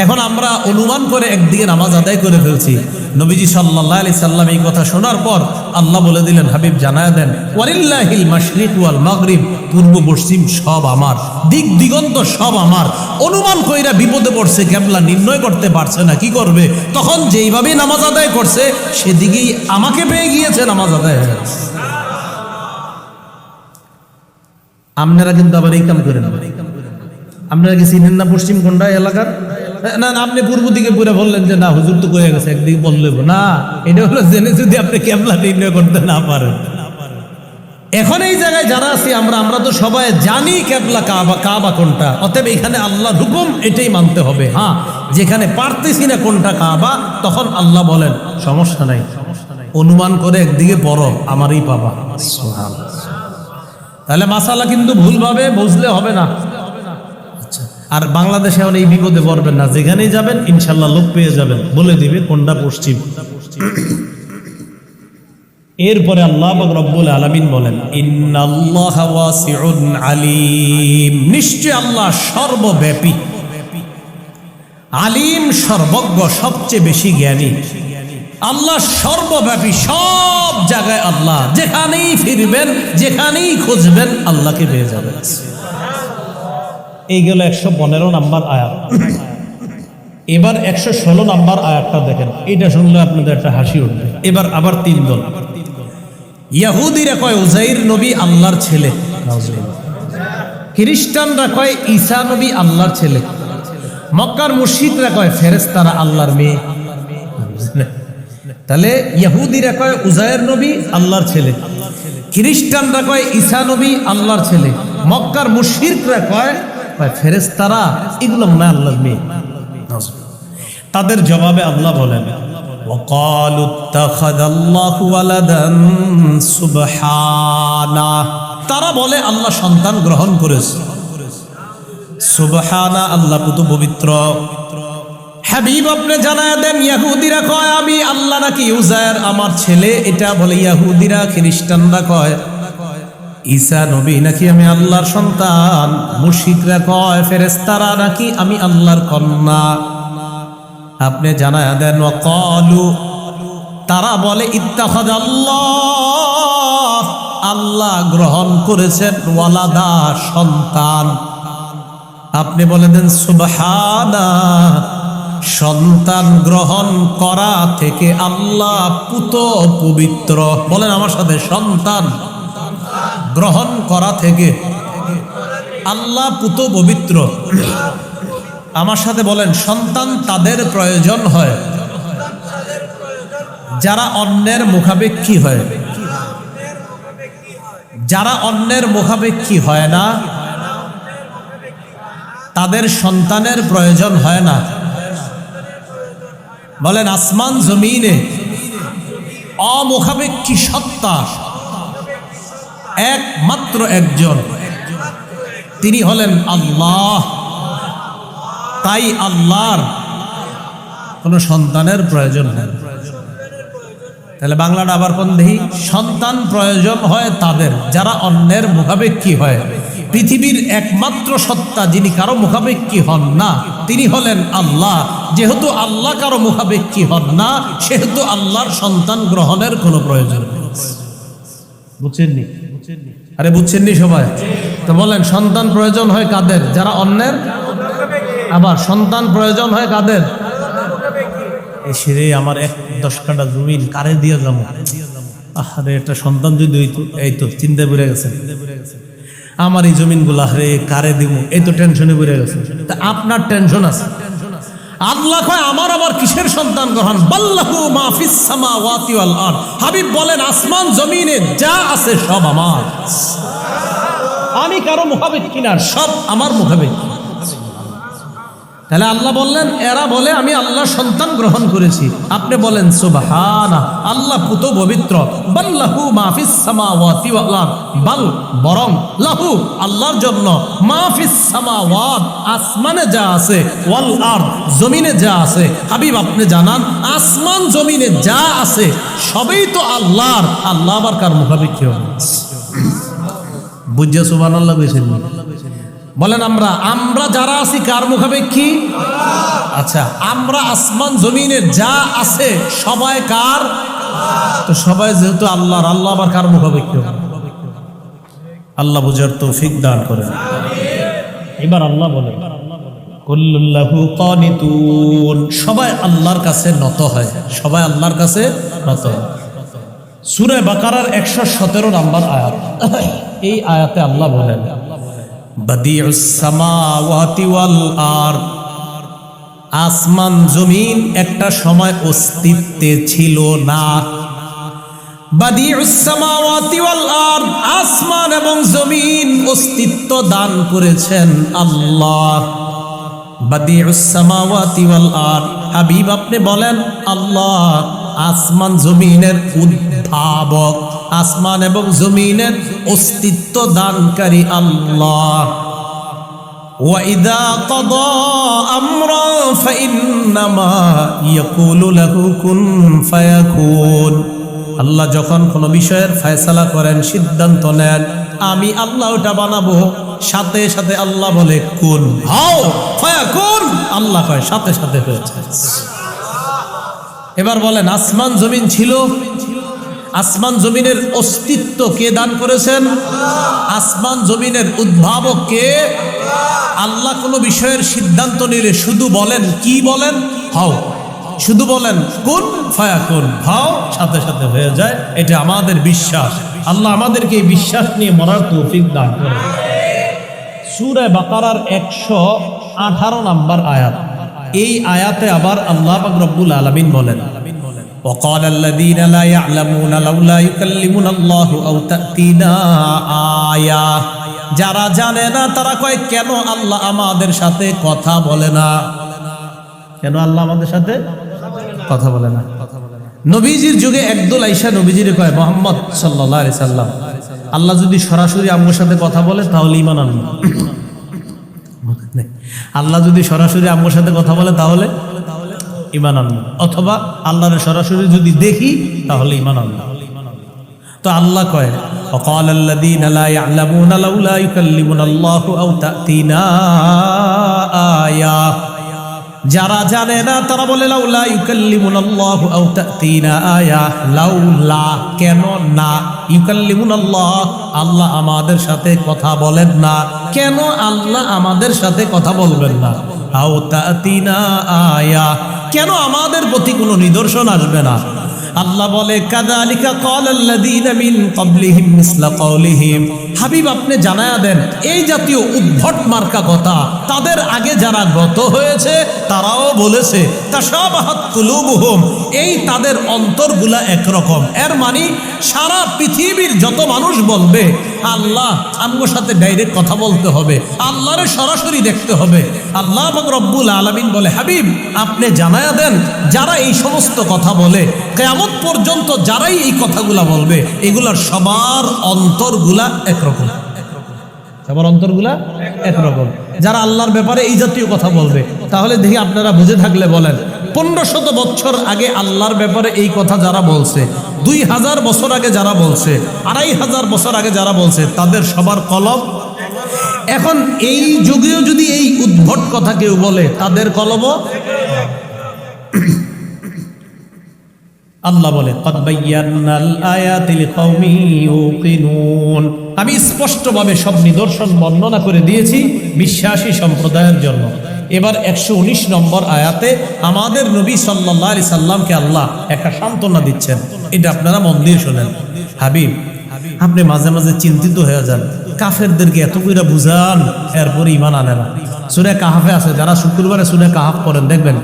এখন আমরা অনুমান করে একদিকে নামাজ আদায় করে ফেলছি। নবীজি সাল্লাল্লাহু আলাইহি সাল্লাম এই কথা শোনার পর আল্লাহ বলে দিলেন, হাবিব জানায়া দেন, ওয়ালিল্লাহিল মাশরিক ওয়াল মাগরিব, পূর্ব পশ্চিম সব আমার, দিক দিগন্ত সব আমার। অনুমান কইরা বিপদে পড়ছে, কেবলা নির্ণয় করতে পারছে না, কি করবে? তখন যেইভাবে নামাজ আদায় করছে সেদিকেই আমাকে পেয়ে গিয়েছে, নামাজ আদায় হয়ে গেছে। আপনারা কিন্তু আবার এই কাম করেন, আপনারা কি চিনেন না পশ্চিম কোনটা এলাকার? না না, আপনি পূর্ব দিকে পুরো বললেন যে না হুজুর তো কয়ে গেছে, একদিকে বললে না, এটা হলো জেনে যদি আপনি কেবলা নির্ণয় করতে না পারেন। এখন এই জায়গায় যারা আছি আমরা তো সবাই জানি কেবলা কাবা কোনটা, অতএব এখানে আল্লাহর হুকুম এটাই মানতে হবে। হ্যাঁ, যেখানে পারতেছি না কোনটা কাবা, তখন আল্লাহ বলেন সমস্যা নাই, অনুমান করে একদিকে পড়ো, আমারই পাবা। সুবহানাল্লাহ। তাহলে মাসালা কিন্তু ভুলভাবে বুঝলে হবে না। আচ্ছা, আর বাংলাদেশে এখন এই বিপদে পড়বেন না, যেখানেই যাবেন ইনশাল্লাহ লোক পেয়ে যাবেন, বলে দিবে কোনটা পশ্চিম। এরপরে আল্লাহ পাক রব্বুল আলামিন বলেন, ইন্নাল্লাহা ওয়াসিউন আলিম, নিশ্চয় আল্লাহ সর্বব্যাপী, আলিম সর্বজ্ঞ, সবচেয়ে বেশি জ্ঞানী। আল্লাহ সর্বব্যাপী, সব জায়গায় আল্লাহ, যেখানেই ফিরবেন, যেখানেই খুঁজবেন আল্লাহকে পেয়ে যাবেন। এই গেল 115 নাম্বার আয়াত। এবার 116 নাম্বার আয়াতটা দেখেন, এটা শুনলে আপনাদের একটা হাসি উঠবে। এবার আবার 3 দল। ইহুদিরা কয় উজাইর নবী আল্লাহর ছেলে, খ্রিস্টানরা কয় ঈসা নবী আল্লাহর ছেলে, মক্কার মুশরিকরা কয় ফেরেশতারা আল্লাহর মেয়ে। তাহলে ইহুদিরা কয় উজাইর নবী আল্লাহর ছেলে, খ্রিস্টানরা কয় ঈসা নবী আল্লাহর ছেলে, মক্কার মুশরিকরা কয় ফেরেশতারা, এগুলো মনে আল্লাহর মেয়ে। তাদের জবাবে আল্লাহ বলেন, ওয়াকালু ইত্তাখাযাল্লাহু ওয়ালাদান সুবহানাহ, তারা বলে আল্লাহ সন্তান গ্রহণ করেছে। সুবহানা, আল্লাহ পুত পবিত্র। হাবিব আপনি জানায় দেন, ইহুদিরা কয় আমি আল্লাহ নাকি উজাইর আমার ছেলে, এটা বলে ইহুদিরা। খ্রিস্টানরা কয় ঈসা নবী নাকি আমি আল্লাহর সন্তান, মুশরিকরা কয় ফেরেশতারা নাকি আমি আল্লাহর কন্যা। আপনি জানায়া দেন, ওয়াকালু, তারা বলে ইত্তাখাযাল্লাহ, আল্লাহ গ্রহণ করেছেন ওয়ালাদা, সন্তান। আপনি বলে দেন সুবহানা, সন্তান গ্রহণ করা থেকে আল্লাহ পুত পবিত্র। বলেন আমার সাথে, সন্তান গ্রহণ করা থেকে আল্লাহ পুত পবিত্র। আমার সাথে বলেন, সন্তান তাদের প্রয়োজন হয় যারা অন্যের মুখাপেক্ষী হয়। যারা অন্যের মুখাপেক্ষী হয় না তাদের সন্তানের প্রয়োজন হয় না। বলেন আসমান জমিনে অমুখাপেক্ষী সত্তা একমাত্র একজন, তিনি হলেন আল্লাহ। তাই আল্লাহর কোনো সন্তানের প্রয়োজন হয়। তাহলে বাংলাটা আবার কোন দেখি, সন্তান প্রয়োজন হয় তাদের যারা অন্যের মুখাপেক্ষী হয়। পৃথিবীর একমাত্র সত্তা যিনি কারো মুখাপেক্ষী হন না, তিনি হলেন আল্লাহ। যেহেতু আল্লাহ কারো মুখাপেক্ষী হন না, সেহেতু আল্লাহর সন্তান গ্রহণের কোনো প্রয়োজন নেই। বুঝছেননি? আরে বুঝছেননি সবাই? তো বলেন, সন্তান প্রয়োজন হয় কাদের? যারা অন্যের। আবার সন্তান প্রয়োজন হয় কাদের? এসে রে আমার 10 কাঠা জমিন কারে দিয়ে যাবো, আরে একটা সন্তান যদি হইতো, এই তো চিন্তা পড়ে গেছে, আমার এই জমিনগুলা রে কারে দিব, এই তো টেনশনে পড়ে গেছে। তা আপনার টেনশন আছে, আল্লাহ কয় আমার আবার কিসের সন্তান গ্রহণ, বাল্লাহু মা ফিস সামাওয়াতি ওয়াল আরদ, হাবিব বলেন আসমান জমিনে যা আছে সব আমার, আমি কারো মুখাপেক্ষী না, সব আমার মুখাপেক্ষী। তাহলে আল্লাহ বললেন এরা বলে আমি আল্লাহ সন্তান গ্রহণ করেছি, আপনি বলেন সুবহানা, আল্লাহ পুত পবিত্র, বাল্লাহু মা ফিস সামাওয়াতি ওয়াল আরদ, বাল বরং লাহু আল্লাহর জন্য মা ফিস সামাওয়াত আসমানে যা আছে, ওয়াল আরদ জমিনে যা আছে। হাবিব আপনি জানান আসমান জমিনে যা আছে সবই তো আল্লাহর, আল্লাহ আবার কার মুখাপেক্ষী হবে? বুঝছে সুবহানাল্লাহ কইছেন? বলেন আমরা যারা আছি কার মুখাপেক্ষী? আচ্ছা, আমরা আসমান জমিনের যা আছে সবাই কার? তো সবাই যেহেতু আল্লাহর, আল্লাহ আবার কার মুখাপেক্ষী? আল্লাহ বুঝার তৌফিক দান করেন। এবার আল্লাহ বলেন কুল্লুল্লাহু কানিতুন, সবাই আল্লাহর কাছে নত হয়, সবাই আল্লাহর কাছে নত হয়। সূরা বাকারার 117 নম্বর আয়াত, এই আয়াতে আল্লাহ বলেন বাদিউস সামাওয়াতি ওয়াল আরদ, আসমান জমিন একটা সময় অস্তিত্বে ছিল না। বাদিউস সামাওয়াতি ওয়াল আরদ, আসমান এবং জমিন অস্তিত্ব দান করেছেন আল্লাহ। বাদিউস সামাওয়াতি ওয়াল আরদ, হাবিব আপনি বলেন আল্লাহ আসমান জমিনের উদ্ভাবক, আসমান এবং জমিনের অস্তিত্ব দানকারী আল্লাহ। ওয়াইদা কাদা আমরা ফাইন্নামা ইয়াকুলু লাহু কুন ফায়াকুন, আল্লাহ যখন কোনো বিষয়ের ফয়সালা করেন, সিদ্ধান্ত নেন, আমি আল্লাহ ওটা বানাবো, সাথে সাথে আল্লাহ বলে কুন হও ফায়াকুন, আল্লাহ কয় সাথে সাথে হয়েছে। এবার বলেন আসমান জমিন ছিল, আসমান জমিনের অস্তিত্ব কে দান করেছেন? আসমান জমিনের উদ্ভাবক কে? আল্লাহ কোনো বিষয়ের সিদ্ধান্ত নিলে শুধু বলেন, কি বলেন? হও, শুধু বলেন কুন ফায়াকুন, হও, সাথে সাথে হয়ে যায়। এটা আমাদের বিশ্বাস, আল্লাহ আমাদেরকে এই বিশ্বাস নিয়ে মরার তৌফিক দান করেন। সূরা বাকারার 118 নম্বর আয়াত, এই আয়াতে আবার আল্লাহ পাক রব্বুল আলামিন বলেন وقال الذين لا يعلمون لولا يكلمنا الله أو تأتينا آية, যারা জানে না তারা কয় কেন আল্লাহ আমাদের সাথে কথা বলে না, কেন আল্লাহ আমাদের সাথে কথা বলে না। নবীজির যুগে একদল আইসা নবীজির কয় মুহাম্মদ সাল্লাল্লাহু আলাইহি সাল্লাম, আল্লাহ যদি সরাসরি আমার সাথে কথা বলে তাহলে ঈমান আনবো। আল্লাহ যদি সরাসরি আমার সাথে কথা বলে তাহলে ঈমান আনবো, অথবা আল্লাহর সরাসরি যদি দেখি তাহলে ঈমান আনবো। তো আল্লাহ কয় وقال الذين لا يعلمون لولا يكلمنا الله أو تأتينا آية, যারা জানে না তারা বলে লাউলা ইউকাল্লিমুনাল্লাহু আও তা'তিনা আয়া, লাউলা কেন না, ইউকাল্লিমুনাল্লাহ আল্লাহ আমাদের সাথে কথা বলেন না, কেন আল্লাহ আমাদের সাথে কথা বলবেন না, আও তা'তিনা আয়া কেন আমাদের প্রতি কোনো নিদর্শন আসবে না। আল্লাহ বলে কাযালিকা ক্বালাল্লাযীনা মিন ক্বাবলিহিম মিসলা ক্বাউলিহিম, হাবিব আপনি জানায়া দেন এই জাতীয় উদ্ভট মার্কা কথা তাদের আগে যারা গত হয়েছে তারাও বলেছে, তাশাবাহাত কুলুবুহুম, এই তাদের অন্তরগুলা একরকম। এর মানে সারা পৃথিবীর যত মানুষ বলবে আল্লাহ আমার সাথে ডাইরেক্ট কথা বলতে হবে, আল্লাহরে সরাসরি দেখতে হবে, আল্লাহ পাক রব্বুল আলামিন বলে হাবিব আপনি জানায়া দেন যারা এই সমস্ত কথা বলে কিয়ামত পর্যন্ত যারাই এই কথাগুলা বলবে এগুলার সবার অন্তরগুলা একরকম, সবার অন্তরগুলা একরকম। যারা আল্লাহর ব্যাপারে এই জাতীয় কথা বলবে, তাহলে দেখি আপনারা বুঝে থাকলে বলেন 1500 বছর আগে আল্লাহর ব্যাপারে এই কথা যারা বলছে, 2000 বছর আগে যারা বলছে, 2500 বছর আগে যারা বলছে, তাদের সবার কলম। এখন এই যুগেও যদি এই উদ্ভট কথা কেউ বলে তাদের কলমও। আল্লাহ বলে কদ বায়্যানাল আয়াতি লিকাওমি ইউকিনুন, আমি স্পষ্টভাবে সব নিদর্শন বর্ণনা করে দিয়েছি বিশ্বাসী সম্প্রদায়ের জন্য। এবার 119 নম্বর আয়াতে আমাদের নবী সাল্লাল্লাহু আলাইহি সাল্লামকে আল্লাহ একটা সান্ত্বনা দিচ্ছেন, এটা আপনারা মন দিয়ে শোনেন। হাবিব, আপনি মাঝে মাঝে চিন্তিত হয়ে যান, কাফেরদেরকে এত কইরা বুঝান, এরপরে ঈমান আনে না। সূরা কাহফে আছে, যারা শুক্রবারে সূরা কাহফ পড়েন দেখবেন,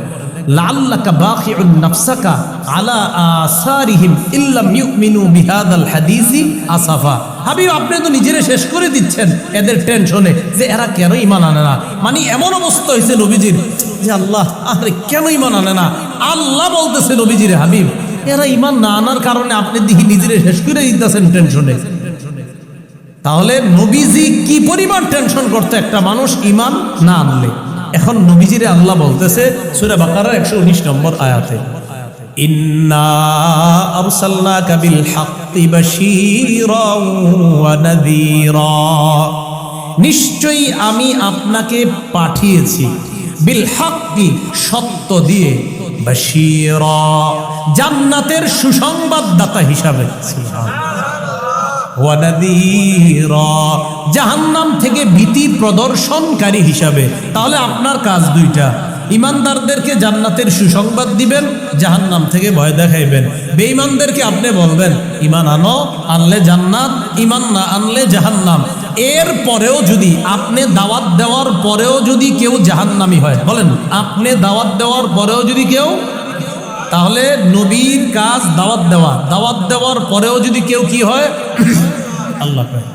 লাআল্লাকা বাখিউন নাফসাকা আলা আসারিহিম ইল্লাম ইউমিনু বিহাদাল হাদিসি আসাফা। হাবিব, আপনি তো নিজেরে শেষ করে দিচ্ছেন এদের টেনশনে যে এরা কেন ঈমান আনে না। মানে এমন অবস্থা হয়েছে নবীজির যে আল্লাহ, আরে কেন ঈমান আনে না। আল্লাহ বলতেছে নবীজিরে, হাবিব এরা ঈমান না আনার কারণে আপনি দেখি নিজেরে শেষ করে দিতেছেন টেনশনে। তাহলে নবীজি কি পরিমাণ টেনশন করতে একটা মানুষ ঈমান না আনলে। এখন নবীজিরে আল্লাহ বলতেছে সূরা বাকারার 119 নম্বর আয়াতে, ইন্না আরসালনাকা বিল হাক্কি বাশীরাও ওয়া নাযীরা, নিশ্চয়ই আমি আপনাকে পাঠিয়েছি বিল হাক্কি, সত্য দিয়ে, বাশীরা, জান্নাতের সুসংবাদদাতা হিসাবে, ওয়া নাযীরা, জাহান্নাম থেকে ভীতি প্রদর্শনকারী হিসাবে। তাহলে আপনার কাজ দুইটা, ইমানদারদেরকে জান্নাতের সুসংবাদ দিবেন, জাহান্নাম থেকে ভয় দেখাইবেন। বেঈমানদেরকে আপনি বলবেন ঈমান আনো, আনলে জান্নাত, ঈমান না আনলে জাহান্নাম। এর পরেও যদি আপনি দাওয়াত দেওয়ার পরেও যদি কেউ জাহান্নামী হয়, বলেন আপনি দাওয়াত দেওয়ার পরেও যদি কেউ, তাহলে নবীর কাজ দাওয়াত দেওয়া, দাওয়াত দেওয়ার পরেও যদি কেউ কি হয়, আল্লাহ কয়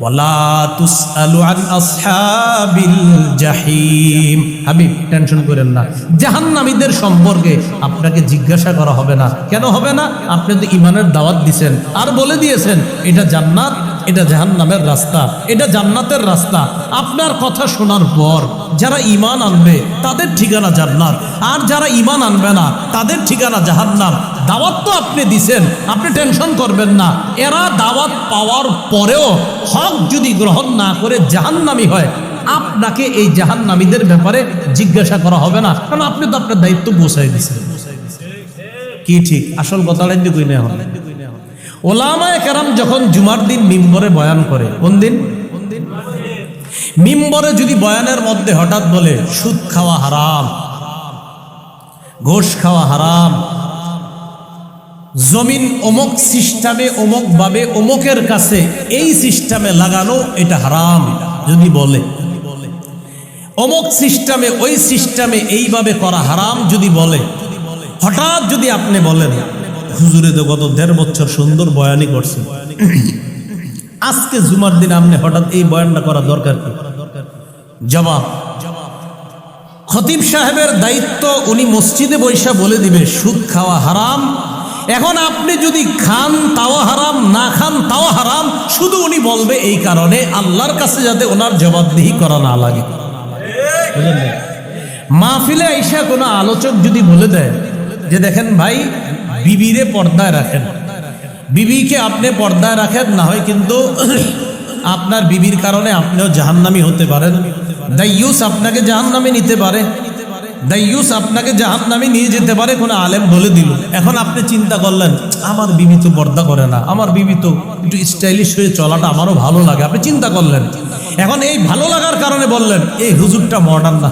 ওয়ালা তুসআলু আন আসহাবিল জাহিম। হাবিব, টেনশন করেন না, জাহান্নামীদের সম্পর্কে আপনাকে জিজ্ঞাসা করা হবে না। কেন হবে না? আপনি তো ঈমানের দাওয়াত দিয়েছেন আর বলে দিয়েছেন এটা জান্নাত, এটা জাহান্নামের রাস্তা, এটা জান্নাতের রাস্তা। আপনার কথা শোনার পর যারা ঈমান আনবে তাদের ঠিকানা জান্নাত, আর যারা ঈমান আনবে না তাদের ঠিকানা জাহান্নাম। দাওয়াত তো আপনি দিছেন, আপনি টেনশন করবেন না। এরা দাওয়াত পাওয়ার পরেও হক যদি গ্রহণ না করে জাহান্নামী হয়, আপনাকে এই জাহান্নামীদের ব্যাপারে জিজ্ঞাসা করা হবে না, কারণ আপনি তো আপনার দায়িত্ব পৌঁছাই দিচ্ছেন। কি ঠিক? আসল কথাটা কিন্তু কই না হবে। ওলামায়ে কেরাম যখন জুমার দিন মিম্বরে বয়ান করে, কোন দিন? মিম্বরে যদি বয়ানের মধ্যে হঠাৎ বলে সুদ খাওয়া হারাম, ঘোষ খাওয়া হারাম, জমিন অমুক সিস্টেমে, অমুক ভাবে, অমুকের কাছে এই সিস্টেমে লাগানো এটা হারাম যদি বলে, অমুক সিস্টেমে ওই সিস্টেমে এইভাবে করা হারাম যদি বলে, হঠাৎ যদি আপনি বলেন হুজুরে তো গত 1.5 বছর সুন্দর বয়ানই করছে, আজকে জুমার দিন আপনি হঠাৎ এই বয়ানটা করা দরকার কি? জবাব, খতিব সাহেবের দায়িত্ব, উনি মসজিদে বৈশা বলে দিবে সুদ খাওয়া হারাম। এখন আপনি যদি খান তাও হারাম, না খান তাও হারাম, শুধু উনি বলবে এই কারণে আল্লাহর কাছে যাতে ওনার জবাবদিহি করা না লাগে। মাহফিলে আইসা কোনো আলোচক যদি বলে দেয় যে দেখেন ভাই, বিবিরে পর্দায় রাখেন, বিবিকে আপনি পর্দায় রাখেন, না হয় কিন্তু আপনার বিবির কারণে আপনিও জাহান্নামী হতে পারেন, দাইয়ুস আপনাকে জাহান্নামে নিতে পারে, দাইয়ুস আপনাকে জাহান্নামে নিয়ে যেতে পারে, কোনো আলেম বলে দিল। এখন আপনি চিন্তা করলেন আমার বিবি তো পর্দা করে না, আমার বিবি তো একটু স্টাইলিশ হয়ে চলাটা আমারও ভালো লাগে, আপনি চিন্তা করলেন। এখন এই ভালো লাগার কারণে বললেন এই হুজুরটা মডার্ন না,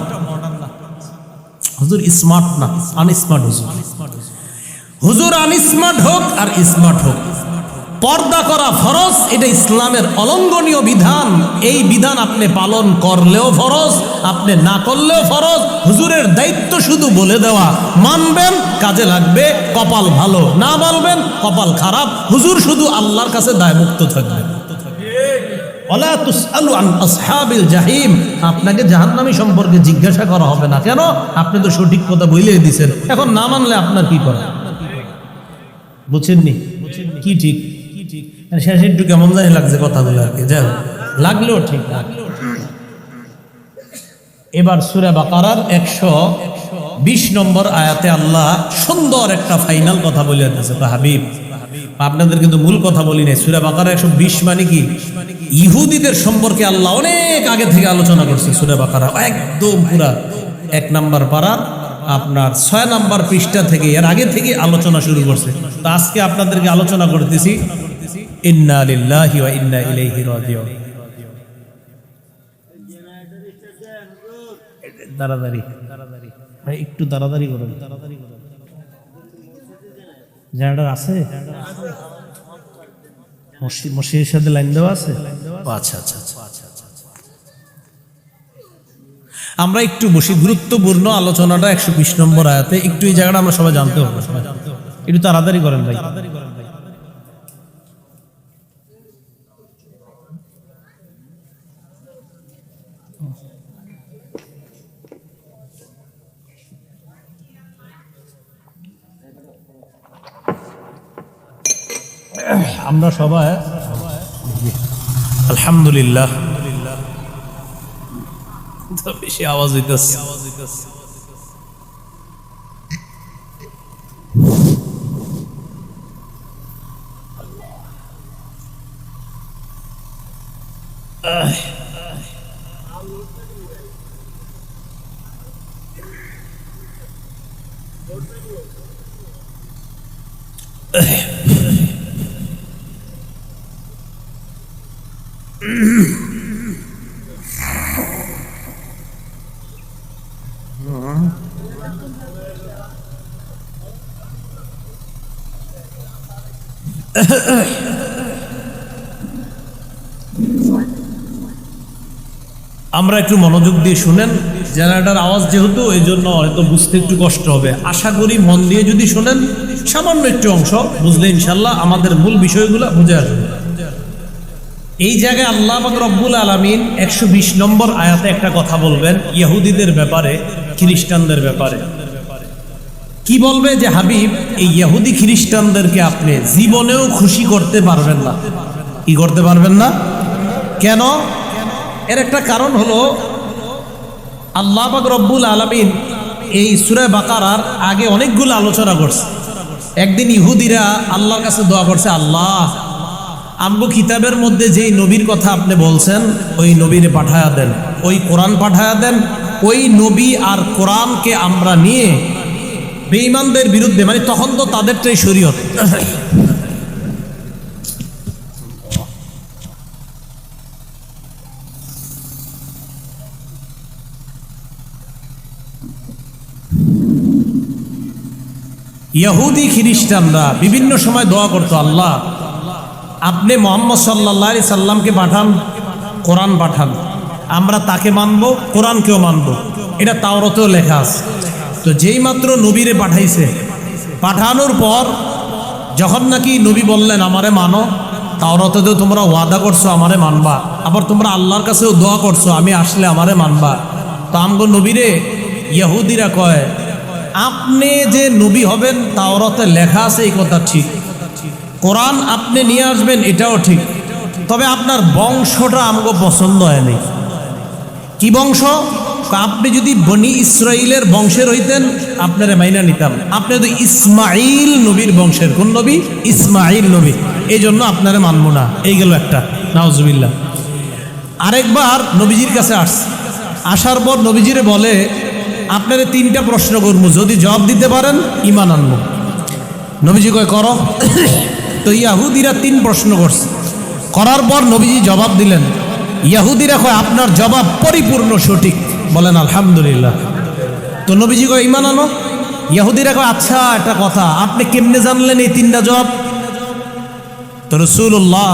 হুজুর স্মার্ট না, আনস্মার্ট হুজুর। হুজুর আনস্মার্ট হোক আর স্মার্ট হোক, পর্দা করা ফরজ, এটা ইসলামের অলঙ্ঘনীয় বিধান। এই বিধান আপনি পালন করলেও ফরজ, আপনি না করলেও ফরজ। হুজুরের দায়িত্ব শুধু বলে দেওয়া, মানবেন কাজে লাগবে, কপাল ভালো, না বলবেন কপাল খারাপ। হুজুর শুধু আল্লাহর কাছে দায়মুক্ত থাকবে। ওয়ালা তুসআলু আন আসহাবিল জাহিম, আপনাকে জাহান্নামী সম্পর্কে জিজ্ঞাসা করা হবে না। কেন? আপনি তো সঠিক কথা বলেই দিয়েছেন, এখন না মানলে আপনার কি করা? বুঝছেননি? কি ঠিক? শেষে একটু কেমন জানি লাগছে কথাগুলো আর কি, যাই লাগলেও ঠিক। এবার সূরা বাকারার 120 নম্বর আয়াতে আল্লাহ সুন্দর একটা ফাইনাল কথা বলে দিয়েছে। হাবিব, আপনাদের কিন্তু মূল কথা বলি নাই। সূরা বাকারা 120 মানে কি? ইহুদিদের সম্পর্কে আল্লাহ অনেক আগে থেকে আলোচনা করছে। সূরা বাকারা একদম পুরা 1 নম্বর পারা আপনার 6 নম্বর পৃষ্ঠা থেকে, এর আগে থেকে আলোচনা শুরু করছে। তো আজকে আপনাদেরকে আলোচনা করতেছি ইন্না লিল্লাহি ওয়া ইন্না ইলাইহি রাজিউন। তাড়াতাড়ি ভাই, একটু তাড়াতাড়ি করুন। জেনারেটর আছে? মসজিদের সাথে লাইন দেওয়া আছে? আচ্ছা আচ্ছা আচ্ছা। আমরা একটু বসি, গুরুত্বপূর্ণ আলোচনাটা 120 নম্বর আয়াতে, একটু এই জায়গাটা আমরা সবাই জানতে হবে। একটু তাড়াতাড়ি করেন ভাই। আমরা সবাই আলহামদুলিল্লাহ, বেশি আওয়াজ হইতেছে। আমরা একটু মনোযোগ দিয়ে শুনেন, জেনারেটর আওয়াজ যেহেতু এই জন্য হয়তো বুঝতে একটু কষ্ট হবে। আশা করি মন দিয়ে যদি শুনেন, সামান্য একটু অংশ বুঝলে ইনশাল্লাহ আমাদের মূল বিষয়গুলো বুঝে আসবে। এই জায়গায় আল্লাহ পাক রব্বুল আলামিন 120 নম্বর আয়াতে একটা কথা বলবেন ইহুদিদের ব্যাপারে, খ্রিস্টানদের ব্যাপারে। কি বলবে যে হাবিব, এই ইহুদি খ্রিস্টানদেরকে আপনি জীবনেও খুশি করতে পারবেন না। কি করতে পারবেন না? কেন? এর একটা কারণ হলো, আল্লাহ পাক রব্বুল আলামিন এই সূরা বাকারার আগে অনেকগুলো আলোচনা করছে। একদিন ইহুদিরা আল্লাহর কাছে দোয়া করছে, আল্লাহ আমগো কিতাবের মধ্যে যেই নবীর কথা আপনি বলছেন ওই নবীরে পাঠায়া দেন, ওই কোরআন পাঠায়া দেন, ওই নবী আর কোরআনকে আমরা নিয়ে বেঈমানদের বিরুদ্ধে, মানে তখন তো তাদেরটাই শরীয়ত, ইহুদি খ্রিস্টানরা বিভিন্ন সময় দোয়া করতো, আল্লাহ আপনি মুহাম্মদ সাল্লাল্লাহু আলাইহি সাল্লামকে পাঠান, কোরআন পাঠান, আমরা তাকে মানব, কোরআনকেও মানব। এটা তাওরাতেও লেখা আছে। তো যেই মাত্র নবীরে পাঠাইছে, পাঠানোর পর যখন নাকি নবী বললেন আমারে মানো, তাওরাতে তো তোমরা ওয়াদা করছো আমারে মানবা, আবার তোমরা আল্লাহর কাছেও দোয়া করছো আমি আসলে আমারে মানবা। তো আমগো নবীরে ইহুদিরা কয়, আপনি যে নবী হবেন তাওরাতে লেখা আছে এই কথা ঠিক, কোরআন আপনি নিয়ে আসবেন এটাও ঠিক, তবে আপনার বংশটা আমগো পছন্দ হয়নি। কি বংশ? আপনি যদি বনি ইসরাইলের বংশের হইতেন আপনারা মাইনা নিতাম, আপনি তো ইসমাইল নবীর বংশের। কোন নবী? ইসমাইল নবী, এই জন্য আপনারা মানবো না। এই গেল একটা, নাউজুবিল্লাহ। আরেকবার নবীজির কাছে আসার পর নবীজিরে বলে, আপনারা 3টা প্রশ্ন করবো, যদি জবাব দিতে পারেন ঈমান আনবো। নবীজি কয় করো। তো ইহুদিরা 3 প্রশ্ন করছে, করার পর নবীজি জবাব দিলেন। ইহুদিরা কয় আপনার জবাব পরিপূর্ণ সঠিক, বলেন আলহামদুলিল্লাহ। তো নবীজি কয় ঈমান আনো। ইহুদিরা কয় আচ্ছা একটা কথা, আপনি কেমনে জানলেন এই 3টা জবাব? তো রাসূলুল্লাহ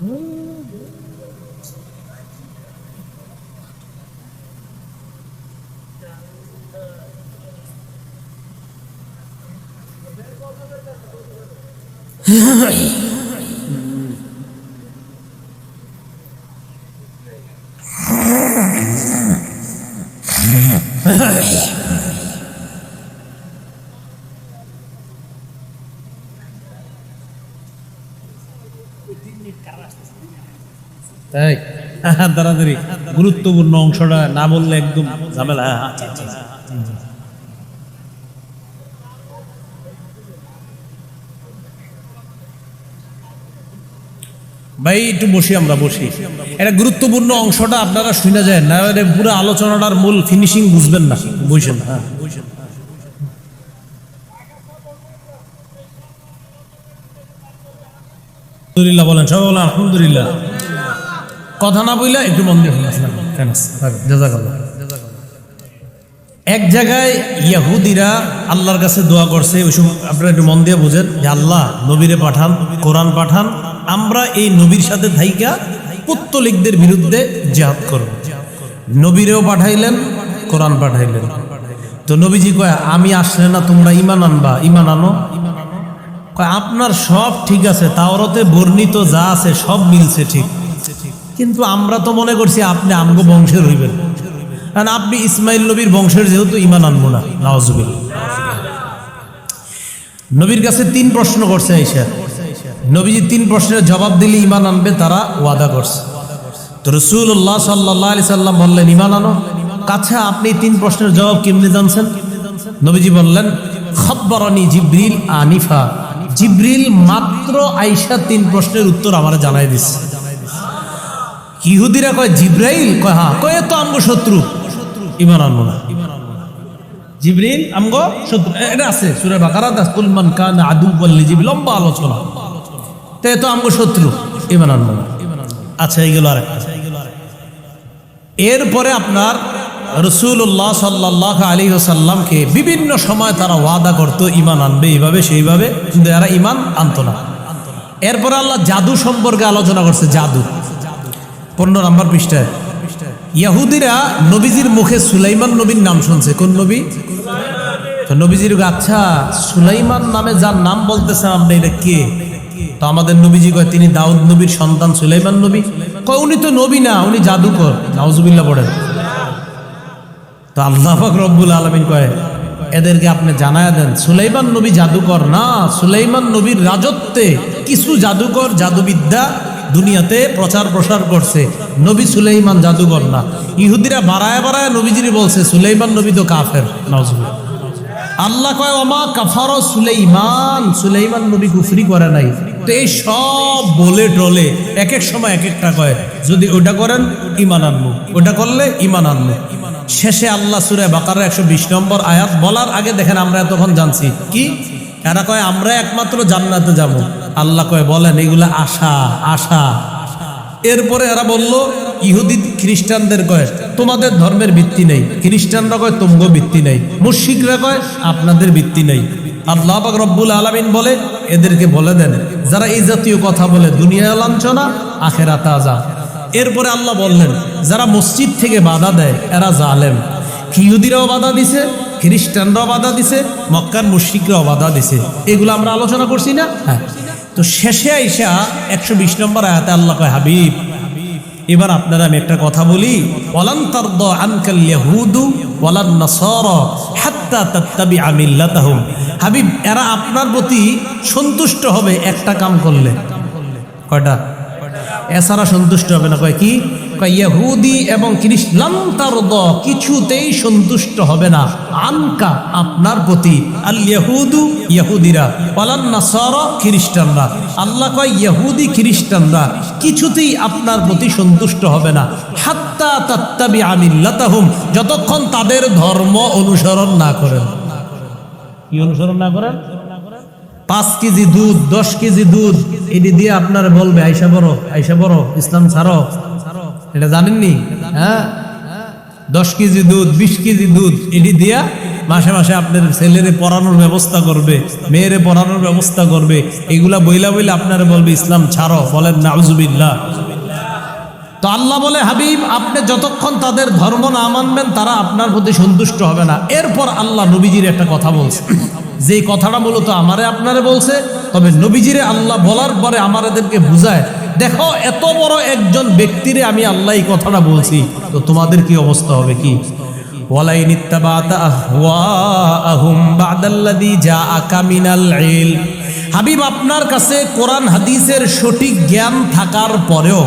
তাই তাড়াতাড়ি গুরুত্বপূর্ণ অংশটা না বললে একদম ঝামেলা। ভাই একটু বসি, আমরা বসি। এটা গুরুত্বপূর্ণ অংশটা আপনারা শুনে যায় না, পুরো আলোচনাটার মূল ফিনিশিং বুঝবেন না। বসেন। হ্যাঁ আলহামদুলিল্লাহ বলেন, সবাই বলেন আলহামদুলিল্লাহ। কথা না বললে একটু মন দিয়ে এক জায়গায় ইহুদিরা আল্লাহর কাছে দোয়া করছে, ওই সময় আপনারা একটু মন দিয়ে বুঝেন যে আল্লাহ নবীরে পাঠান, কোরআন পাঠান, আমরা এই নবীর সাথে থাইকা পুত্তলিকদের বিরুদ্ধে জিহাদ করব। নবীরেও পাঠাইলেন, কোরআন পাঠাইলেন। তো নবীজি কয় আমি আসলে না, তোমরা ঈমান আনবা। ঈমান আনো। আপনার সব ঠিক আছে, তাওরাতে বর্ণিত যা আছে সব মিলছে ঠিক, কিন্তু আমরা তো মনে করছি আপনি আমগো বংশের হইবেন, কারণ আপনি ইসমাইল নবীর বংশের, যেহেতু ঈমান আনবো না। নাউজুবিল্লাহ। নবীর কাছে 3 প্রশ্ন করছে আয়েশা। নবীজি 3 প্রশ্নের জবাব দিলে ঈমান আনবে, তারা ওয়াদা করছে। তো রাসূলুল্লাহ সাল্লাল্লাহু আলাইহি সাল্লাম বললেন ঈমান আনো। আচ্ছা আপনি 3 প্রশ্নের জবাব কেমনে জানছেন? নবীজি বললেন খাব্বারানি জিবরিল আনিফা। জিবরিল মাত্র আয়েশা 3 প্রশ্নের উত্তর আমারে জানাই দিছে। ইহুদিরা কয় জিব্রাইল? কয় হ্যাঁ। কয় তো আমগো শত্রু, ঈমান আনবো না। জিবরিল আমগো শত্রু, এটা আছে সূরা বাকারাত, কুল মান কানা আদুওয়াল লিজিবরিল, লম্বা আলোচনা। তাই তো আমগো শত্রু, ঈমান আনবো না। আচ্ছা এইগুলো আরেকটা। এরপরে আপনার রাসূলুল্লাহ সাল্লাল্লাহু আলাইহি ওয়াসাল্লামকে বিভিন্ন সময় তারা ওয়াদা করতো ঈমান আনবে এইভাবে সেইভাবে, কিন্তু এরা ঈমান আনতো না। এরপরে আল্লাহ জাদু সম্পর্কে আলোচনা করছে। জাদু 15 নম্বর পৃষ্ঠায়। ইহুদিরা নবীজির মুখে সুলাইমান নবীর নাম শুনছে। কোন নবী? তো নবীজির আচ্ছা সুলাইমান নামে যার নাম বলতেছেন আপনি, এটা কে? তো আমাদের নবীজি কয় তিনি দাউদ নবীর সন্তান সুলাইমান নবী। কয় উনি তো নবী না, উনি জাদুকর। নাউজুবিল্লাহ পড়েন। তো আল্লাহ পাক রব্বুল আলামিন কয় এদেরকে আপনি জানায়া দেন সুলাইমান নবী জাদুকর না, সুলাইমান নবীর রাজত্বে কিছু জাদুকর জাদুবিদ্যা দুনিয়াতে প্রচার প্রসার করছে, নবী সুলাইমান জাদুকর না। ইহুদিরা বাড়ায় বাড়ায় নবীজিরে বলছে সুলাইমান নবী তো কাফের। নাউজুবিল্লাহ। আল্লাহ কয় ওমা কাফার সুলাইমান, সুলাইমান নবী কুফরি করে নাই। তো এই সব বলে টলে এক এক সময় এক একটা কয়, যদি ওটা করেন ঈমান আনবো, ওটা করলে ঈমান আনবো। শেষে আল্লাহ সূরা বাকারার 120 নম্বর আয়াত বলার আগে দেখেন আমরা এতক্ষণ জানছি কি, এরা কয় আমরা একমাত্র জান্নাতে যাব। আল্লাহ কয় বলেন এগুলা আশা আশা। এরপরে এরা বলল ইহুদি খ্রিস্টানদের কয় তোমাদের ধর্মের ভিত্তি নেই, খ্রিস্টানরা কয় তোমগো ভিত্তি নেই, মুশরিকরা কয় আপনাদের ভিত্তি নেই। আল্লাহ পাক রব্বুল আলামিন বলে এদেরকে বলে দেন যারা এই জাতীয় কথা বলে দুনিয়ায় লাঞ্ছনা, আখিরাতে আযাব। এরপরে আল্লাহ বললেন যারা মসজিদ থেকে বাধা দেয় এরা জালেম। ইহুদিরাও বাধা দিছে, খ্রিস্টানরাও বাধা দিছে, মক্কার মুশরিকরাও বাধা দিছে। এগুলো আমরা আলোচনা করছি না? হ্যাঁ। তো শেষে আইসা 120 নম্বর আয়াতে আল্লাহ কয় হাবিব এবার আপনারা আমি একটা কথা বলি, ওয়ালান তারদা আনকাল ইয়াহুদু ওয়ালান নাসারা হাত্তা তাত্তাবিআ মিল্লাতাহুম। হাবিব এরা আপনার প্রতি সন্তুষ্ট হবে একটা কাম করলে। কয়টা? এছাড়া সন্তুষ্ট হবে না। কয় কি? কয় ইহুদি এবং খ্রিস্টান তারদা কিছুতেই সন্তুষ্ট হবে না আনকা আপনার প্রতি, আল ইহুদু ইহুদিরা, ওয়ালান নাসারা খ্রিস্টানরা। আল্লাহ কয় ইহুদি খ্রিস্টানরা কিছুতেই আপনার প্রতি সন্তুষ্ট হবে না হাত্তা তাত্তাবিআ মিল্লাতাহুম, যতক্ষণ তাদের ধর্ম অনুসরণ না করেন। কি অনুসরণ না করেন? 5 কেজি দুধ 10 কেজি দুধ এটি দিয়ে আপনার বলবে আইসা বড় ইসলাম ছাড়ো, এটা জানেননি? হ্যাঁ 10 কেজি দুধ 20 কেজি দুধ এটি দিয়া মাসে মাসে আপনার ছেলেরে পড়ানোর ব্যবস্থা করবে, মেয়েরে পড়ানোর ব্যবস্থা করবে, এগুলা বইলা বইলা আপনারা বলবে ইসলাম ছাড়ো, বলেন নাউজুবিল্লাহ। তো আল্লাহ বলে হাবিব আপনি যতক্ষণ তাদের ধর্ম না মানবেন তারা আপনার প্রতি সন্তুষ্ট হবে না। এরপর আল্লাহ নবীজির একটা কথা বলছে, যে কথাটা মূলত আমারে আপনারে বলছে, তবে নবীজিরে আল্লাহ বলার পরে আমাদেরকে বুঝায়, দেখো এত বড় একজন ব্যক্তিরে আমি আল্লাহ এই কথাটা বলছি, তো তোমাদের কি অবস্থা হবে কি? ওয়ালাইন ইত্তাবাতা আহওয়াআহুম বা'দাল্লাযী জাআকা মিনাল ইলম। হাবিব আপনার কাছে কোরআন হাদিসের সঠিক জ্ঞান থাকার পরেও,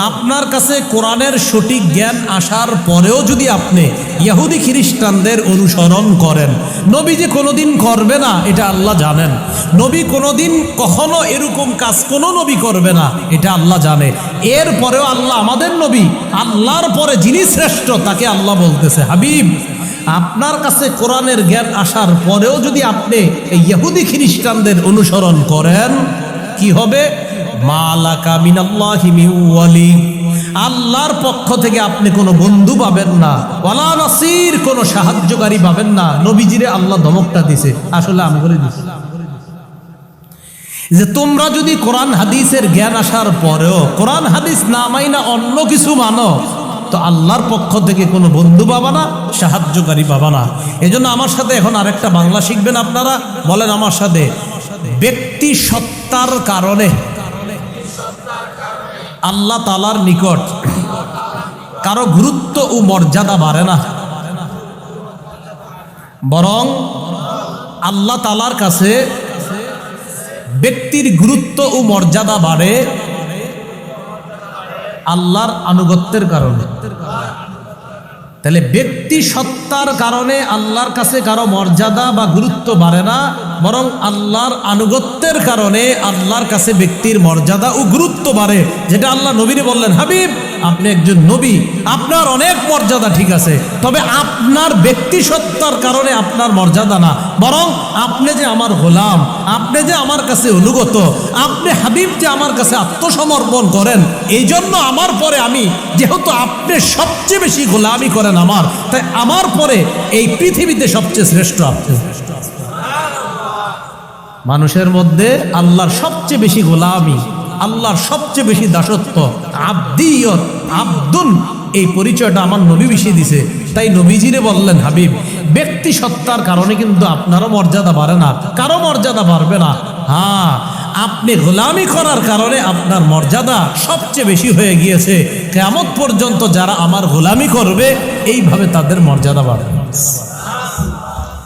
আপনার কাছে কোরআনের সঠিক জ্ঞান আসার পরেও যদি আপনি ইহুদি খ্রিস্টানদের অনুসরণ করেন, নবী যে কোনোদিন করবে না এটা আল্লাহ জানেন, নবী কোনোদিন কখনো এরকম কাজ কোনো নবী করবে না এটা আল্লাহ জানে। এরপরেও আল্লাহ আমাদের নবী, আল্লাহর পরে যিনি শ্রেষ্ঠ তাকে আল্লাহ বলতেছে, হাবিব আপনার কাছে কোরআনের জ্ঞান আসার পরেও যদি আপনি এই ইহুদি খ্রিস্টানদের অনুসরণ করেন, কি হবে? মালাকা মিনাল্লাহি মিন ওয়ালি, আল্লাহর পক্ষ থেকে আপনি কোনো বন্ধু পাবেন না, ওয়ালা নাসির, কোনো সাহায্যকারী পাবেন না। নবীজিরে আল্লাহ ধমকটা দিছে, আসলে আমি বলে দিছি যে তোমরা যদি কোরআন হাদিসের জ্ঞান আসার পরেও কোরআন হাদিস না মাইনা অন্য কিছু মানো, তো আল্লাহর পক্ষ থেকে কোনো বন্ধু পাবা না, সাহায্যকারী পাবা না। এজন্য আমার সাথে এখন আরেকটা বাংলা শিখবেন আপনারা, বলেন আমার সাথে, ব্যক্তি সত্তার কারণে আল্লাহ তাআলার নিকট কারো গুরুত্ব ও মর্যাদা বাড়ে না, বরং আল্লাহ তাআলার কাছে ব্যক্তির গুরুত্ব ও মর্যাদা বাড়ে আল্লাহর আনুগত্যের কারণে। তাহলে ব্যক্তি সত্তার কারণে আল্লাহর কাছে কারো মর্যাদা বা গুরুত্ব বাড়ে না, বরং আল্লাহর আনুগত্যের কারণে আল্লাহর কাছে ব্যক্তির মর্যাদা ও গুরুত্ব বাড়ে। যেটা আল্লাহ নবীরে বললেন, হাবিব আপনি একজন নবী, আপনার অনেক মর্যাদা ঠিক আছে, তবে আপনার ব্যক্তি সত্তার কারণে আপনার মর্যাদা না, বরং আপনি যে আমার গোলাম, আপনি যে আমার কাছে অনুগত, আপনি হাবিব যে আমার কাছে আত্মসমর্পণ করেন, এই জন্য আমার পরে আমি, যেহেতু আপনি সবচেয়ে বেশি গোলামি করেন আমার, তাই আমার পরে এই পৃথিবীতে সবচেয়ে শ্রেষ্ঠ আপনি। মানুষের মধ্যে আল্লাহর সবচেয়ে বেশি গোলামি, আল্লাহর সবচেয়ে বেশি দাসত্ব, আব্দিয়ত, আব্দুন, এই পরিচয়টা আমার নবী বেশি দিছে। তাই নবীজিরে বললেন, হাবিব ব্যক্তি সত্তার কারণে কিন্তু আপনারও মর্যাদা বাড়ে না, কারো মর্যাদা বাড়বে না। হ্যাঁ, আপনি গোলামি করার কারণে আপনার মর্যাদা সবচেয়ে বেশি হয়ে গিয়েছে। কিয়ামত পর্যন্ত যারা আমার গোলামি করবে এইভাবে তাদের মর্যাদা বাড়বে।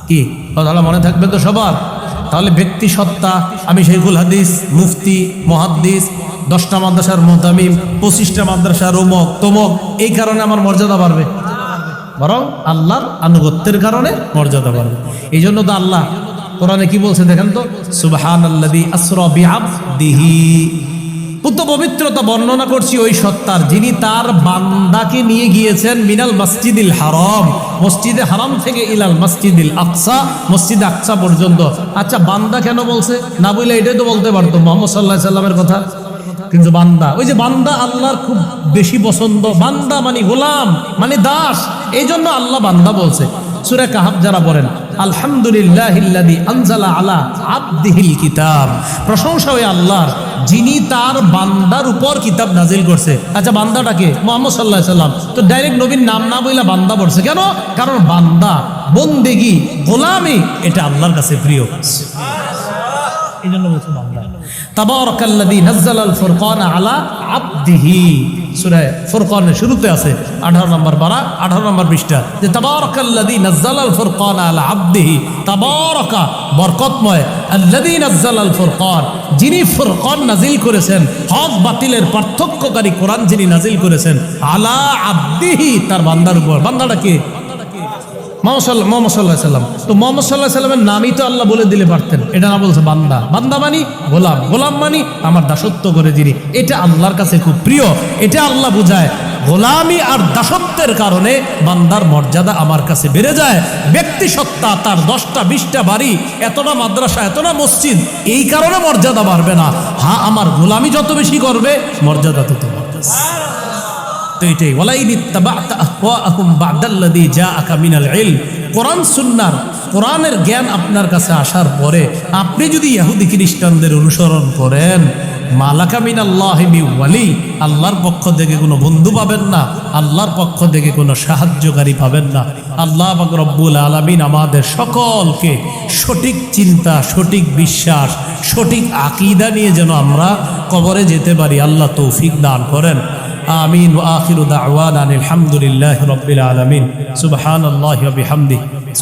কি কথাটা মনে থাকবে তো সবার? তাহলে ব্যক্তি সত্তা, আমি শেখুল হাদিস, মুফতি, মুহাদ্দিস, 10টা মাদ্রাসার মুতামিম, 25টা মাদ্রাসার অমুক তমুক, এই কারণে আমার মর্যাদা বাড়বে, বরং আল্লাহর আনুগত্যের কারণে মর্যাদা বাড়বে। এই জন্য তো আল্লাহ কোরআনে কি বলছে দেখেন তো, সুবহানাল্লাযী আসরা বিআবদিহি, পুত্র পবিত্রতা বর্ণনা করছি ওই সত্তার যিনি তার বান্দাকে নিয়ে গিয়েছেন মিনাল মসজিদিল হারাম, মসজিদে হারাম থেকে ইলাল মসজিদিল আকসা, মসজিদে আকসা পর্যন্ত। আচ্ছা বান্দা কেন বলছে? না বলে এটাই তো বলতে পারতো মুহাম্মদ সাল্লাল্লাহু আলাইহি সাল্লামের কথা, কিন্তু বান্দা, ওই যে বান্দা আল্লাহর খুব বেশি পছন্দ, বান্দা মানে গোলাম মানে দাস, এই জন্য আল্লাহ বান্দা বলছে। সূরা কাহফ যারা পড়েন, আলহামদুলিল্লাহিল্লাযী আনজালা আলা আবদিহিল কিতাব, প্রশংসা ওই আল্লাহর যিনি তার বান্দার উপর কিতাব নাজিল করছে। আচ্ছা বান্দাটাকে মুহাম্মদ সাল্লাল্লাহু আলাইহি সাল্লাম, তো ডাইরেক্ট নবীর নাম না বইলা বান্দা পড়ছে কেন? কারণ বান্দা, বন্দেগী, গোলামি এটা আল্লাহর কাছে প্রিয়, এই জন্য বলছে বান্দা। তাবারাকাল্লাযী নাযালাল ফুরকানা আলা আবদিহি, সূরা ফুরকানের শুরুতে আছে 18 নম্বর পারা 18 নম্বর পৃষ্ঠা, যে তাবারাকাল্লাযী নাযালাল ফুরকানা আলা আবদিহি, তাবারাকা বরকতময়, আল্লাযী নাযালাল ফুরকান, যিনি ফুরকান নাজিল করেছেন, হক বাতিলের পার্থক্যকারী কোরআন যিনি নাজিল করেছেন, আলা আবদিহি, তার বান্দার উপর। বান্দাটা কে? মুহাম্মদ সাল্লাল্লাহু আলাইহি সাল্লাম। তো মুহাম্মদ সাল্লাল্লাহু আলাইহি সাল্লামের নামই তো আল্লাহ বলে দিলে পারতেন, এটা না বলছে বান্দা। বান্দা মানি গোলাম, গোলাম মানি আমার দাসত্ব করে যিনি, এটা আল্লাহর কাছে খুব প্রিয়। এটা আল্লাহ বুঝায় গোলামি আর দাসত্বের কারণে বান্দার মর্যাদা আমার কাছে বেড়ে যায়। ব্যক্তি সত্তা, তার 10টা 20টা বাড়ি, এতটা মাদ্রাসা, এতটা মসজিদ, এই কারণে মর্যাদা বাড়বে না। হ্যাঁ, আমার গোলামি যত বেশি করবে মর্যাদা তত বাড়বে। তো এটাই ওয়ালাইন ইত্তাবা'তা আহওয়াআহুম বা'দাল্লাযী জাআকা মিনাল ইলম। কোরআন সুন্নাহর কোরআনের জ্ঞান আপনার কাছে আসার পরে আপনি যদি ইহুদি খ্রিস্টানদের অনুসরণ করেন, মালাকা মিনাল্লাহি বিওয়ালি, আল্লাহর পক্ষ থেকে কোনো বন্ধু পাবেন না, আল্লাহর পক্ষ থেকে কোনো সাহায্যকারী পাবেন না। আল্লাহ পাক রব্বুল আলামিন আমাদের সকলকে সঠিক চিন্তা, সঠিক বিশ্বাস, সঠিক আকীদা নিয়ে যেন আমরা কবরে যেতে পারি, আল্লাহ তৌফিক দান করেন। আমিন। ওয়া আখিরু দাওয়ানা আলহামদুলিল্লাহি রাব্বিল আলামিন। সুবহানাল্লাহি ওয়া বিহামদিহি।